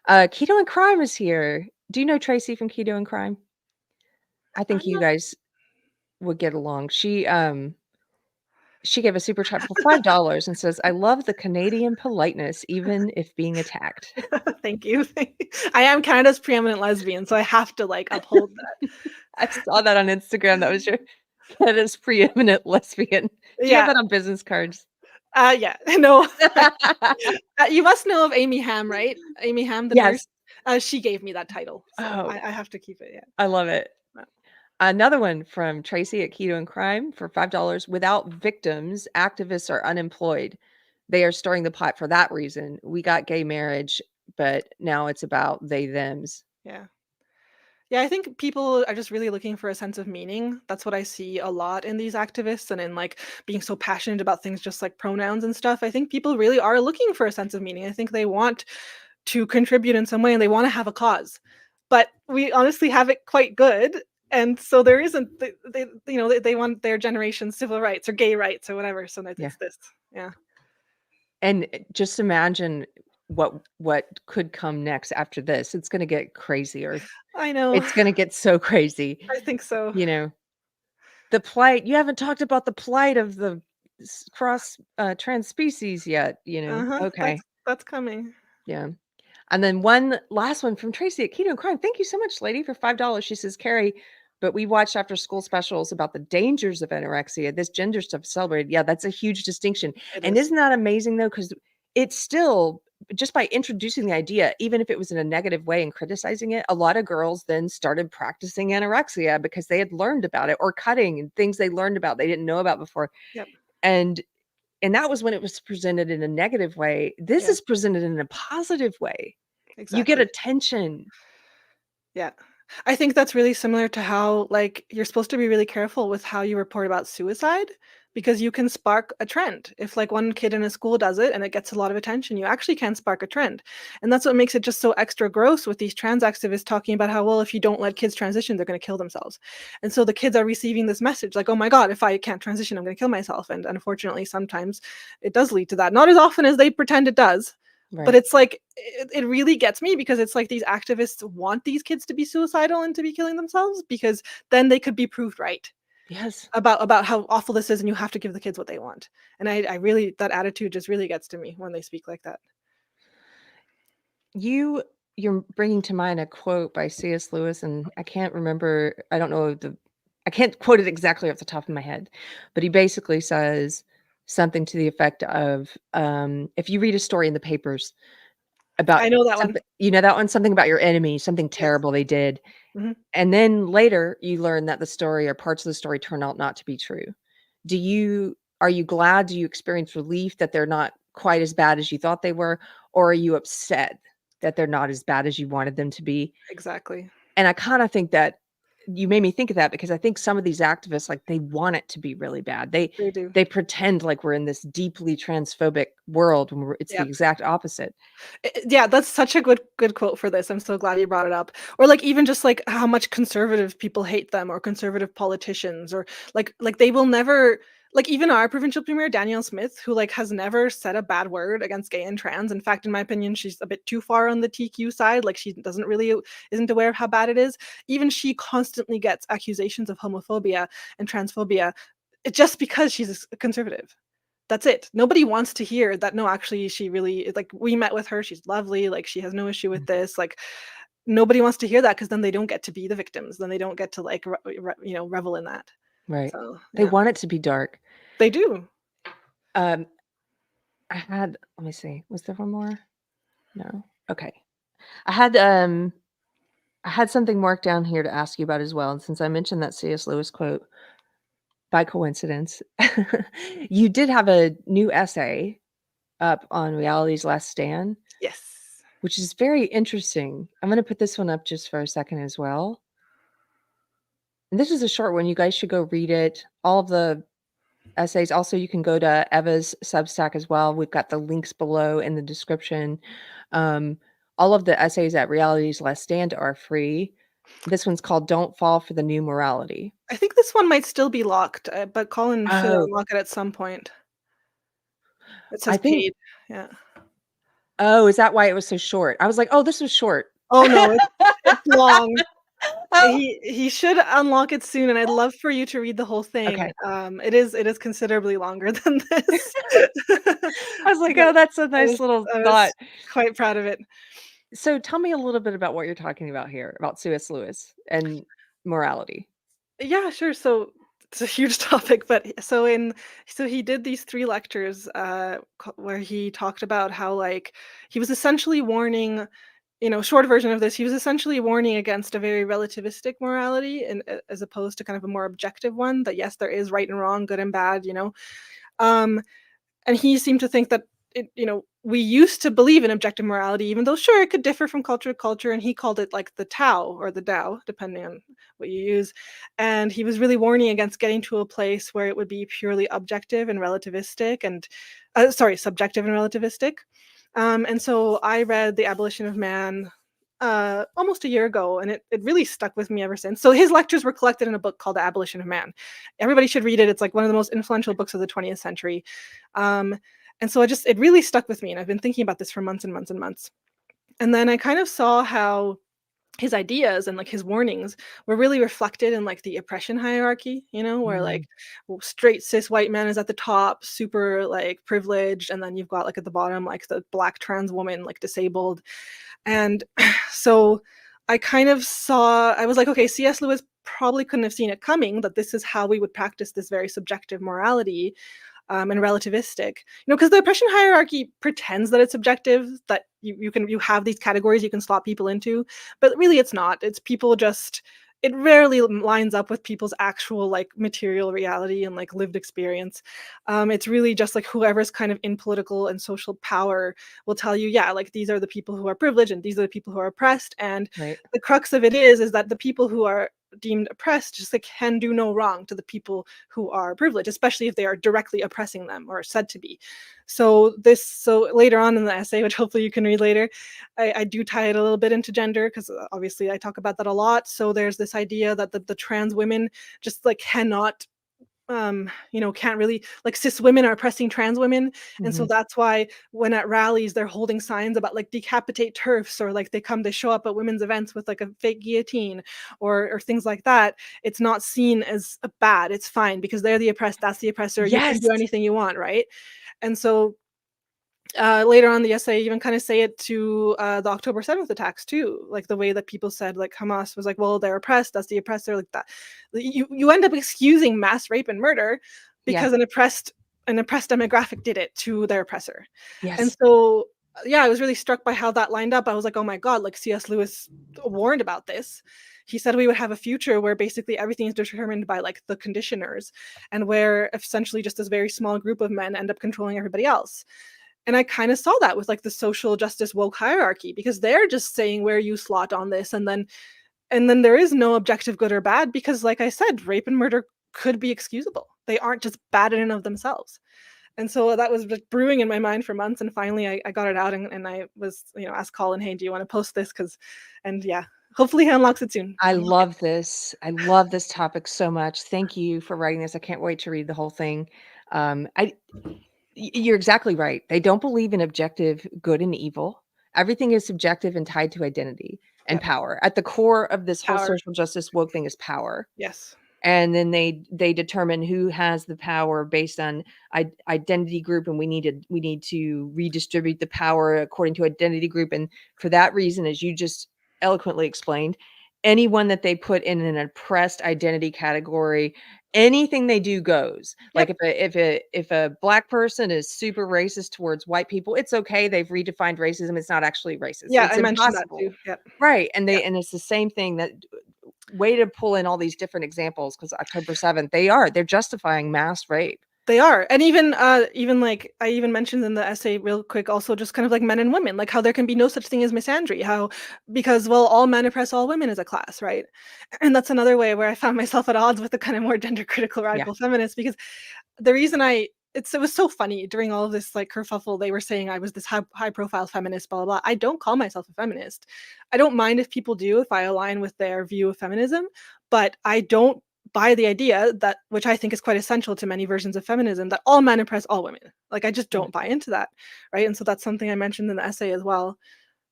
Speaker 1: Keto and Crime is here. Do you know Tracy from Keto and Crime? I think you guys would get along. She gave a super chat for $5 and says, I love the Canadian politeness, even if being attacked.
Speaker 2: Thank you. I am Canada's preeminent lesbian, so I have to uphold that.
Speaker 1: I saw that on Instagram. That was your Canada's preeminent lesbian. Do you have that on business cards?
Speaker 2: Yeah. No. You must know of Amy Ham, right? Amy Ham, the nurse. She gave me that title. So I have to keep it. Yeah.
Speaker 1: I love it. Another one from Tracy at Keto and Crime for $5. Without victims, activists are unemployed. They are stirring the pot for that reason. We got gay marriage, but now it's about they, thems.
Speaker 2: Yeah. Yeah, I think people are just really looking for a sense of meaning. That's what I see a lot in these activists, and in being so passionate about things just like pronouns and stuff. I think people really are looking for a sense of meaning. I think they want to contribute in some way, and they want to have a cause. But we honestly have it quite good. And so there isn't, they want their generation's civil rights or gay rights or whatever. So it's this. Yeah.
Speaker 1: And just imagine what could come next after this. It's going to get crazier.
Speaker 2: I know.
Speaker 1: It's going to get so crazy.
Speaker 2: I think so.
Speaker 1: The plight, you haven't talked about the plight of the cross trans species yet, Okay.
Speaker 2: That's coming.
Speaker 1: Yeah. And then one last one from Tracy at Keto and Crime. Thank you so much, lady, for $5. She says, Keri, but we watched after school specials about the dangers of anorexia. This gender stuff is celebrated. Yeah, that's a huge distinction. Isn't that amazing, though? Because it's still, just by introducing the idea, even if it was in a negative way and criticizing it, a lot of girls then started practicing anorexia because they had learned about it, or cutting and things they learned about they didn't know about before.
Speaker 2: Yep.
Speaker 1: And that was when it was presented in a negative way. This is presented in a positive way. Exactly. You get attention.
Speaker 2: Yeah. I think that's really similar to how you're supposed to be really careful with how you report about suicide, because you can spark a trend. If one kid in a school does it and it gets a lot of attention, you actually can spark a trend. And that's what makes it just so extra gross with these trans activists talking about how, well, if you don't let kids transition, they're going to kill themselves. And so the kids are receiving this message oh my God, if I can't transition, I'm going to kill myself. And unfortunately, sometimes it does lead to that. Not as often as they pretend it does. Right. But it's it really gets me, because it's these activists want these kids to be suicidal and to be killing themselves, because then they could be proved right.
Speaker 1: Yes.
Speaker 2: About how awful this is, and you have to give the kids what they want. And I really, that attitude just really gets to me when they speak like that.
Speaker 1: You're bringing to mind a quote by C.S. Lewis, and I can't remember. I don't know I can't quote it exactly off the top of my head, but he basically says something to the effect of, if you read a story in the papers about,
Speaker 2: I know that one.
Speaker 1: You know that one, something about your enemy, something terrible they did. Mm-hmm. And then later you learn that the story or parts of the story turn out not to be true. Are you glad? Do you experience relief that they're not quite as bad as you thought they were? Or are you upset? that they're not as bad as you wanted them to be.
Speaker 2: Exactly.
Speaker 1: And I kind of think that you made me think of that, because I think some of these activists, like, they want it to be really bad.
Speaker 2: They do.
Speaker 1: They pretend like we're in this deeply transphobic world when it's the
Speaker 2: Yep.
Speaker 1: exact opposite.
Speaker 2: Yeah, that's such a good quote for this. I'm so glad you brought it up. Or like even just like how much conservative people hate them, or conservative politicians, or like they will never, like even our provincial premier Danielle Smith, who like has never said a bad word against gay and trans. In fact, in my opinion, she's a bit too far on the TQ side. Like she isn't aware of how bad it is. Even she constantly gets accusations of homophobia and transphobia, just because she's a conservative. That's it. Nobody wants to hear that. No, actually, she really, like, we met with her. She's lovely. Like, she has no issue with this. Like, nobody wants to hear that, because then they don't get to be the victims. Then they don't get to like, revel in that.
Speaker 1: Right.
Speaker 2: So
Speaker 1: They
Speaker 2: yeah,
Speaker 1: want it to be dark.
Speaker 2: they do.
Speaker 1: I had, let me see, was there one more? No. Okay. I had something marked down here to ask you about as well. And since I mentioned that C.S. Lewis quote by coincidence, you did have a new essay up on Reality's Last Stand,
Speaker 2: Yes.
Speaker 1: which is very interesting. I'm going to put this one up just for a second as well. And this is a short one. You guys should go read it. All of the essays. Also, you can go to Eva's Substack as well. We've got the links below in the description. All of the essays at Reality's Last Stand are free. This one's called Don't Fall for the New Morality.
Speaker 2: I think this one might still be locked, but Colin should
Speaker 1: Oh.
Speaker 2: unlock it at some point. It says
Speaker 1: I think-
Speaker 2: paid. Yeah.
Speaker 1: Oh, is that why it was so short? I was like, oh, this was short.
Speaker 2: Oh no, it's long.
Speaker 1: Oh.
Speaker 2: He should unlock it soon, and I'd love for you to read the whole thing.
Speaker 1: Okay.
Speaker 2: It is considerably longer than this.
Speaker 1: I was like, oh, that's a nice little
Speaker 2: I was
Speaker 1: thought.
Speaker 2: quite proud of it.
Speaker 1: So tell me a little bit about what you're talking about here, about C.S. Lewis and morality.
Speaker 2: Yeah, sure. So it's a huge topic, but so he did these 3 lectures where he talked about how like he was essentially warning, short version of this, he was essentially warning against a very relativistic morality, and as opposed to kind of a more objective one, that yes, there is right and wrong, good and bad, and he seemed to think that we used to believe in objective morality, even though sure it could differ from culture to culture, and he called it like the Tao or the Tao, depending on what you use. And he was really warning against getting to a place where it would be purely objective and relativistic, and subjective and relativistic. And so I read The Abolition of Man almost a year ago, and it really stuck with me ever since. So his lectures were collected in a book called The Abolition of Man. Everybody should read it. It's like one of the most influential books of the 20th century. And so it really stuck with me, and I've been thinking about this for months and months and months. And then I kind of saw how his ideas and like his warnings were really reflected in like the oppression hierarchy, where like straight cis white man is at the top, super like privileged, and then you've got like at the bottom like the black trans woman, like disabled. And so I kind of I was like, okay, C.S. Lewis probably couldn't have seen it coming, that this is how we would practice this very subjective morality. And relativistic, because the oppression hierarchy pretends that it's objective, that you have these categories you can slot people into, but really it's not. It's people it rarely lines up with people's actual like material reality and like lived experience. It's really just like whoever's kind of in political and social power will tell you, yeah, like these are the people who are privileged and these are the people who are oppressed. And
Speaker 1: Right.
Speaker 2: The crux of it is that the people who are deemed oppressed just like can do no wrong to the people who are privileged, especially if they are directly oppressing them or said to be. So later on in the essay, which hopefully you can read later, I do tie it a little bit into gender, because obviously I talk about that a lot. So there's this idea that the trans women just like cannot can't really, like cis women are oppressing trans women. And so that's why when at rallies they're holding signs about like decapitate TERFs, or like they show up at women's events with like a fake guillotine or things like that, it's not seen as a bad. It's fine, because they're the oppressed, that's the oppressor. You can do anything you want, right? And so later on the essay, even kind of say it to the October 7th attacks too, like the way that people said like Hamas was like, well, they're oppressed, that's the oppressor, like that. You end up excusing mass rape and murder because an oppressed demographic did it to their oppressor.
Speaker 1: Yes.
Speaker 2: And so I was really struck by how that lined up. I was like, oh my God, like C.S. Lewis warned about this. He said we would have a future where basically everything is determined by like the conditioners, and where essentially just this very small group of men end up controlling everybody else. And I kind of saw that with like the social justice woke hierarchy, because they're just saying where you slot on this, and then there is no objective good or bad, because like I said, rape and murder could be excusable. They aren't just bad in and of themselves. And so that was just brewing in my mind for months, and finally I got it out, and I was, asked Colin, hey, do you want to post this? And yeah, hopefully he unlocks it soon.
Speaker 1: I love this. I love this topic so much. Thank you for writing this. I can't wait to read the whole thing. You're exactly right. They don't believe in objective good and evil. Everything is subjective and tied to identity and power. At the core of this whole social justice woke thing is power.
Speaker 2: Yes.
Speaker 1: And then they determine who has the power based on identity group, and we need to redistribute the power according to identity group. And for that reason, as you just eloquently explained, anyone that they put in an oppressed identity category, anything they do goes. Like if a black person is super racist towards white people, it's okay. They've redefined racism. It's not actually racist.
Speaker 2: Yeah,
Speaker 1: It's
Speaker 2: I mentioned
Speaker 1: impossible.
Speaker 2: that too. Yep.
Speaker 1: Right. And and it's the same thing. That way to pull in all these different examples, because October 7th, they're justifying mass rape.
Speaker 2: They are. And even like I even mentioned in the essay real quick, also just kind of like men and women, like how there can be no such thing as misandry, because all men oppress all women as a class, right? And that's another way where I found myself at odds with the kind of more gender critical radical feminists, because the reason it was so funny during all of this like kerfuffle. They were saying I was this high profile feminist, blah, blah, blah. I don't call myself a feminist. I don't mind if people do, if I align with their view of feminism, but I don't buy the idea that, which I think is quite essential to many versions of feminism, that all men oppress all women. Like, I just don't buy into that, right? And so that's something I mentioned in the essay as well.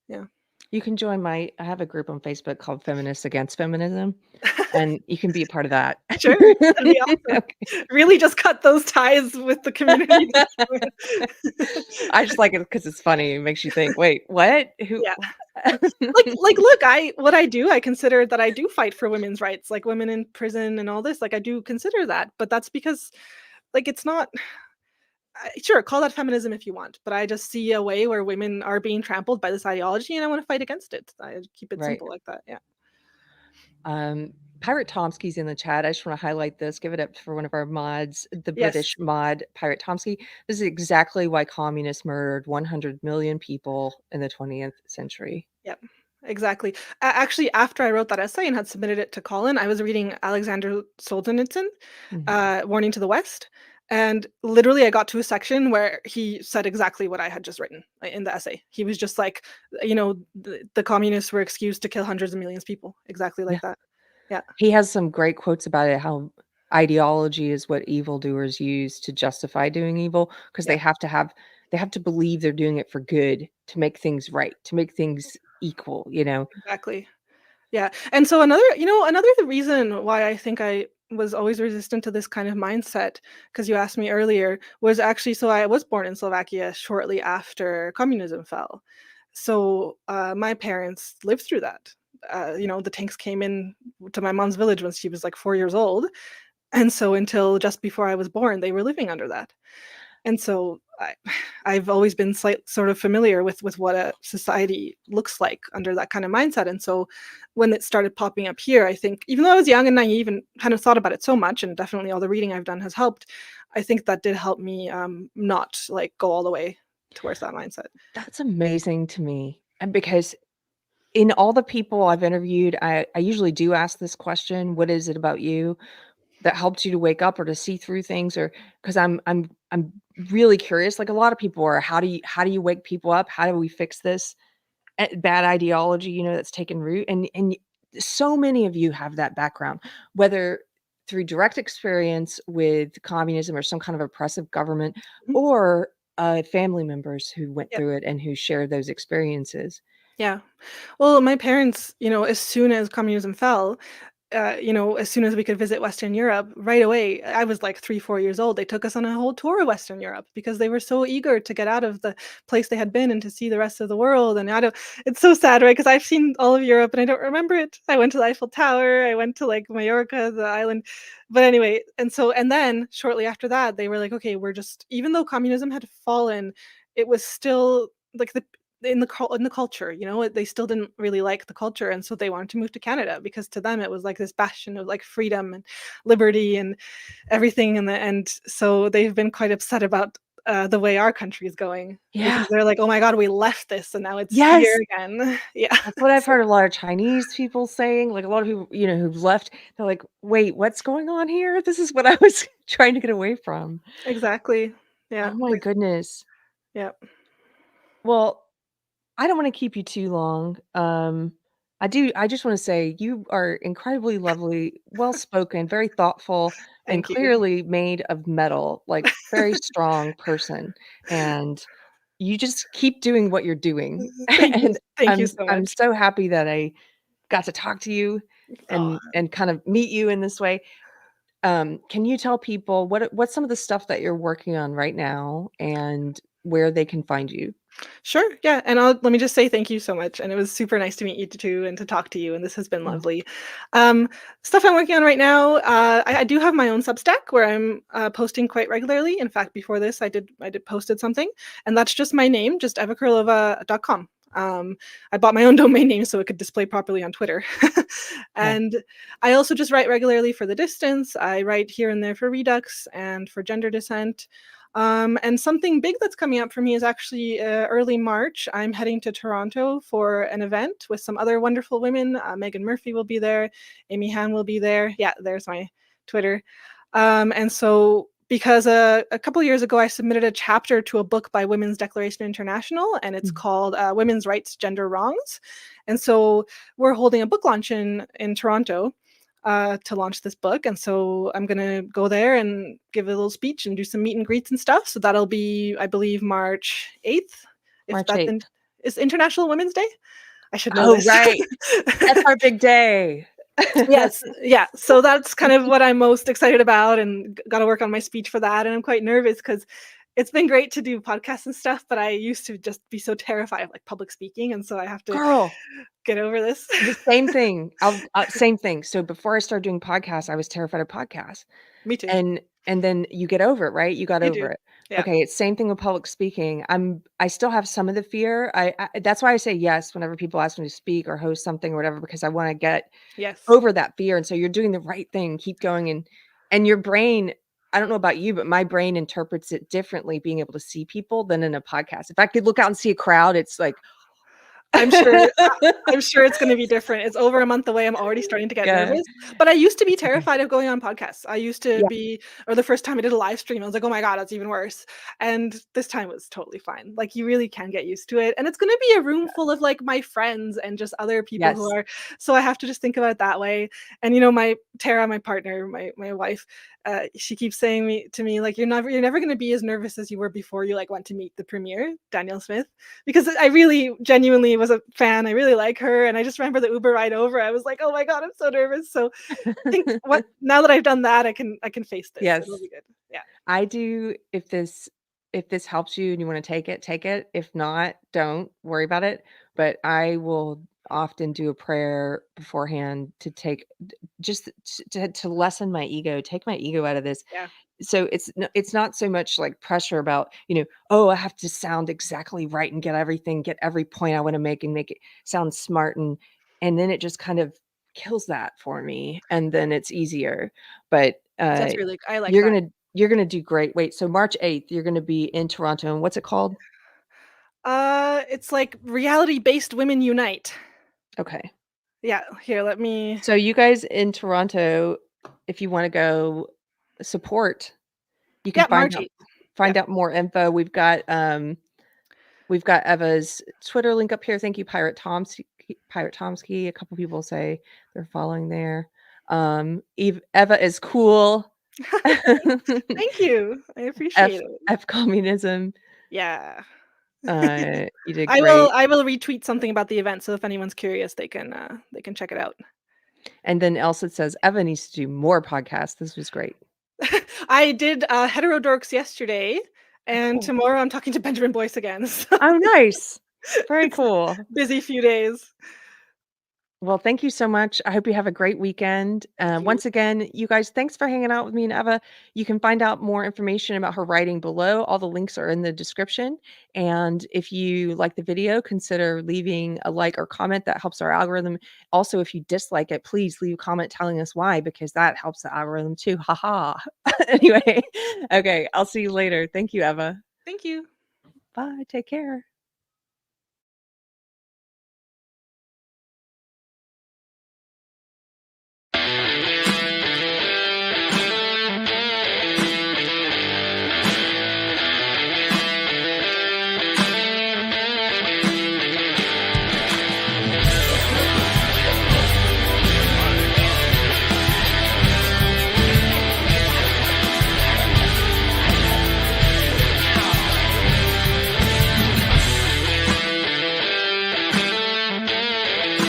Speaker 2: Yeah.
Speaker 1: You can join I have a group on Facebook called Feminists Against Feminism, and you can be a part of that.
Speaker 2: Sure. That'd be awesome. Okay. Really just cut those ties with the community.
Speaker 1: I just like it because it's funny. It makes you think, wait, what? Who?
Speaker 2: Yeah. like look, I consider that I do fight for women's rights, like women in prison and all this. Like, I do consider that, but that's because like it's not sure, call that feminism if you want, but I just see a way where women are being trampled by this ideology, and I want to fight against it. I keep it simple like that. Yeah.
Speaker 1: Pirate Tomsky's in the chat. I just want to highlight this, give it up for one of our mods, the British mod, Pirate Tomsky. This is exactly why communists murdered 100 million people in the 20th century.
Speaker 2: Yep, exactly. Actually, after I wrote that essay and had submitted it to Colin, I was reading Alexander Solzhenitsyn, Warning to the West. And literally I got to a section where he said exactly what I had just written in the essay. He was just like, the communists were excused to kill hundreds of millions of people. Exactly like that. Yeah. He
Speaker 1: has some great quotes about it, how ideology is what evildoers use to justify doing evil, because they have to believe they're doing it for good, to make things right, to make things equal,
Speaker 2: Exactly. Yeah. And so another reason why I think I was always resistant to this kind of mindset, because you asked me earlier, was actually, so I was born in Slovakia shortly after communism fell. So my parents lived through that. The tanks came in to my mom's village when she was like 4 years old. And so until just before I was born, they were living under that. And so I've always been sort of familiar with what a society looks like under that kind of mindset. And so when it started popping up here, I think, even though I was young and naive and kind of thought about it so much, and definitely all the reading I've done has helped, I think that did help me not like go all the way towards that mindset.
Speaker 1: That's amazing to me. And because in all the people I've interviewed, I usually do ask this question: what is it about you that helps you to wake up or to see through things? Or because I'm really curious, like a lot of people are, how do you wake people up? How do we fix this bad ideology, that's taken root? And so many of you have that background, whether through direct experience with communism or some kind of oppressive government, or family members who went through it and who shared those experiences.
Speaker 2: Yeah. Well, my parents, as soon as communism fell, as soon as we could visit Western Europe, right away, I was like 3-4 years old, they took us on a whole tour of Western Europe because they were so eager to get out of the place they had been and to see the rest of the world. And it's so sad, right? Because I've seen all of Europe and I don't remember it. I went to the Eiffel Tower, I went to like Mallorca, the island. But anyway, and then shortly after that, they were like, okay, even though communism had fallen, it was still like in the culture, they still didn't really like the culture, and so they wanted to move to Canada because to them it was like this bastion of like freedom and liberty and everything. And so they've been quite upset about the way our country is going.
Speaker 1: Yeah.
Speaker 2: Because they're like, oh my God, we left this and now it's
Speaker 1: Yes.
Speaker 2: here again. Yeah.
Speaker 1: That's what I've heard a lot of Chinese people saying, like a lot of people, who've left. They're like, wait, what's going on here? This is what I was trying to get away from.
Speaker 2: Exactly. Yeah.
Speaker 1: Oh my goodness.
Speaker 2: Yeah.
Speaker 1: Well, I don't want to keep you too long. I just want to say you are incredibly lovely, well-spoken, very thoughtful, and
Speaker 2: Thank you.
Speaker 1: clearly made of metal, like very strong person. And you just keep doing what you're doing.
Speaker 2: Thank you.
Speaker 1: And
Speaker 2: Thank you so
Speaker 1: I'm
Speaker 2: much.
Speaker 1: so happy that I got to talk to you and kind of meet you in this way. Can you tell people what's some of the stuff that you're working on right now and where they can find you?
Speaker 2: Sure. Yeah. And let me just say thank you so much. And it was super nice to meet you too and to talk to you. And this has been
Speaker 1: Oh.
Speaker 2: lovely. Stuff I'm working on right now. I do have my own Substack where I'm posting quite regularly. In fact, before this, I posted something, and that's just my name, just evakurilova.com. I bought my own domain name so it could display properly on Twitter. And I also just write regularly for The Distance. I write here and there for Reduxx and for Gender Dissent. And something big that's coming up for me is actually early March. I'm heading to Toronto for an event with some other wonderful women. Megan Murphy will be there. Amy Han will be there. Yeah, there's my Twitter. And so because a couple years ago, I submitted a chapter to a book by Women's Declaration International, and it's called Women's Rights, Gender Wrongs. And so we're holding a book launch in Toronto to launch this book. And so I'm going to go there and give a little speech and do some meet and greets and stuff. So that'll be, I believe, March 8th.
Speaker 1: March 8th.
Speaker 2: Is International Women's Day? I should know this.
Speaker 1: Right. That's our big day.
Speaker 2: Yes. Yeah. So that's kind of what I'm most excited about, and got to work on my speech for that. And I'm quite nervous because it's been great to do podcasts and stuff, but I used to just be so terrified of like public speaking. And so I have to get over this.
Speaker 1: The same thing. Same thing. So before I started doing podcasts, I was terrified of podcasts.
Speaker 2: Me too.
Speaker 1: And then you get over it, right? You got over it.
Speaker 2: Yeah.
Speaker 1: Okay. It's same thing with public speaking. I still have some of the fear. That's why I say yes whenever people ask me to speak or host something or whatever, because I want to get over that fear. And so you're doing the right thing. Keep going. And your brain, I don't know about you, but my brain interprets it differently being able to see people than in a podcast. If I could look out and see a crowd, it's like,
Speaker 2: I'm sure it's going to be different. It's over a month away. I'm already starting to get nervous. But I used to be terrified of going on podcasts. I used to be, or the first time I did a live stream, I was like, oh my God, that's even worse. And this time was totally fine. Like, you really can get used to it. And it's going to be a room full of like my friends and just other people who are, so I have to just think about it that way. And my Tara, my partner, my wife, she keeps saying to me, like, you're never going to be as nervous as you were before you like went to meet the premier, Danielle Smith, because I really genuinely was a fan. I really like her. And I just remember the Uber ride over. I was like, oh my God, I'm so nervous. So I think now that I've done that, I can face this.
Speaker 1: Yes.
Speaker 2: It'll be good. Yeah.
Speaker 1: I do. If this helps you and you want to take it. If not, don't worry about it. But I will often do a prayer beforehand to take just to lessen my ego, take my ego out of this.
Speaker 2: Yeah.
Speaker 1: So it's not so much like pressure about, oh, I have to sound exactly right and get every point I want to make and make it sound smart. And then it just kind of kills that for me. And then it's easier. But
Speaker 2: that's really, I like
Speaker 1: you're
Speaker 2: that.
Speaker 1: You're going to do great. Wait, so March 8th, you're going to be in Toronto. And what's it called?
Speaker 2: It's like Reality-Based Women Unite.
Speaker 1: Okay.
Speaker 2: Yeah. Here, let me.
Speaker 1: So you guys in Toronto, if you want to go support, you can find out more info. We've got Eva's Twitter link up here. Thank you, Pirate Tomsky. A couple people say they're following there. Eva is cool.
Speaker 2: Thank you. I appreciate it.
Speaker 1: F communism.
Speaker 2: Yeah.
Speaker 1: You did great.
Speaker 2: I will retweet something about the event, so if anyone's curious, they can check it out.
Speaker 1: And then Elsa says Eva needs to do more podcasts. This was great.
Speaker 2: I did Heterodorks yesterday, and tomorrow I'm talking to Benjamin Boyce again. So.
Speaker 1: Oh, nice. Very cool.
Speaker 2: Busy few days.
Speaker 1: Well, thank you so much. I hope you have a great weekend. Once again, you guys, thanks for hanging out with me and Eva. You can find out more information about her writing below. All the links are in the description. And if you like the video, consider leaving a like or comment. That helps our algorithm. Also, if you dislike it, please leave a comment telling us why, because that helps the algorithm too. Haha. Anyway, okay, I'll see you later. Thank you, Eva.
Speaker 2: Thank you.
Speaker 1: Bye. Take care.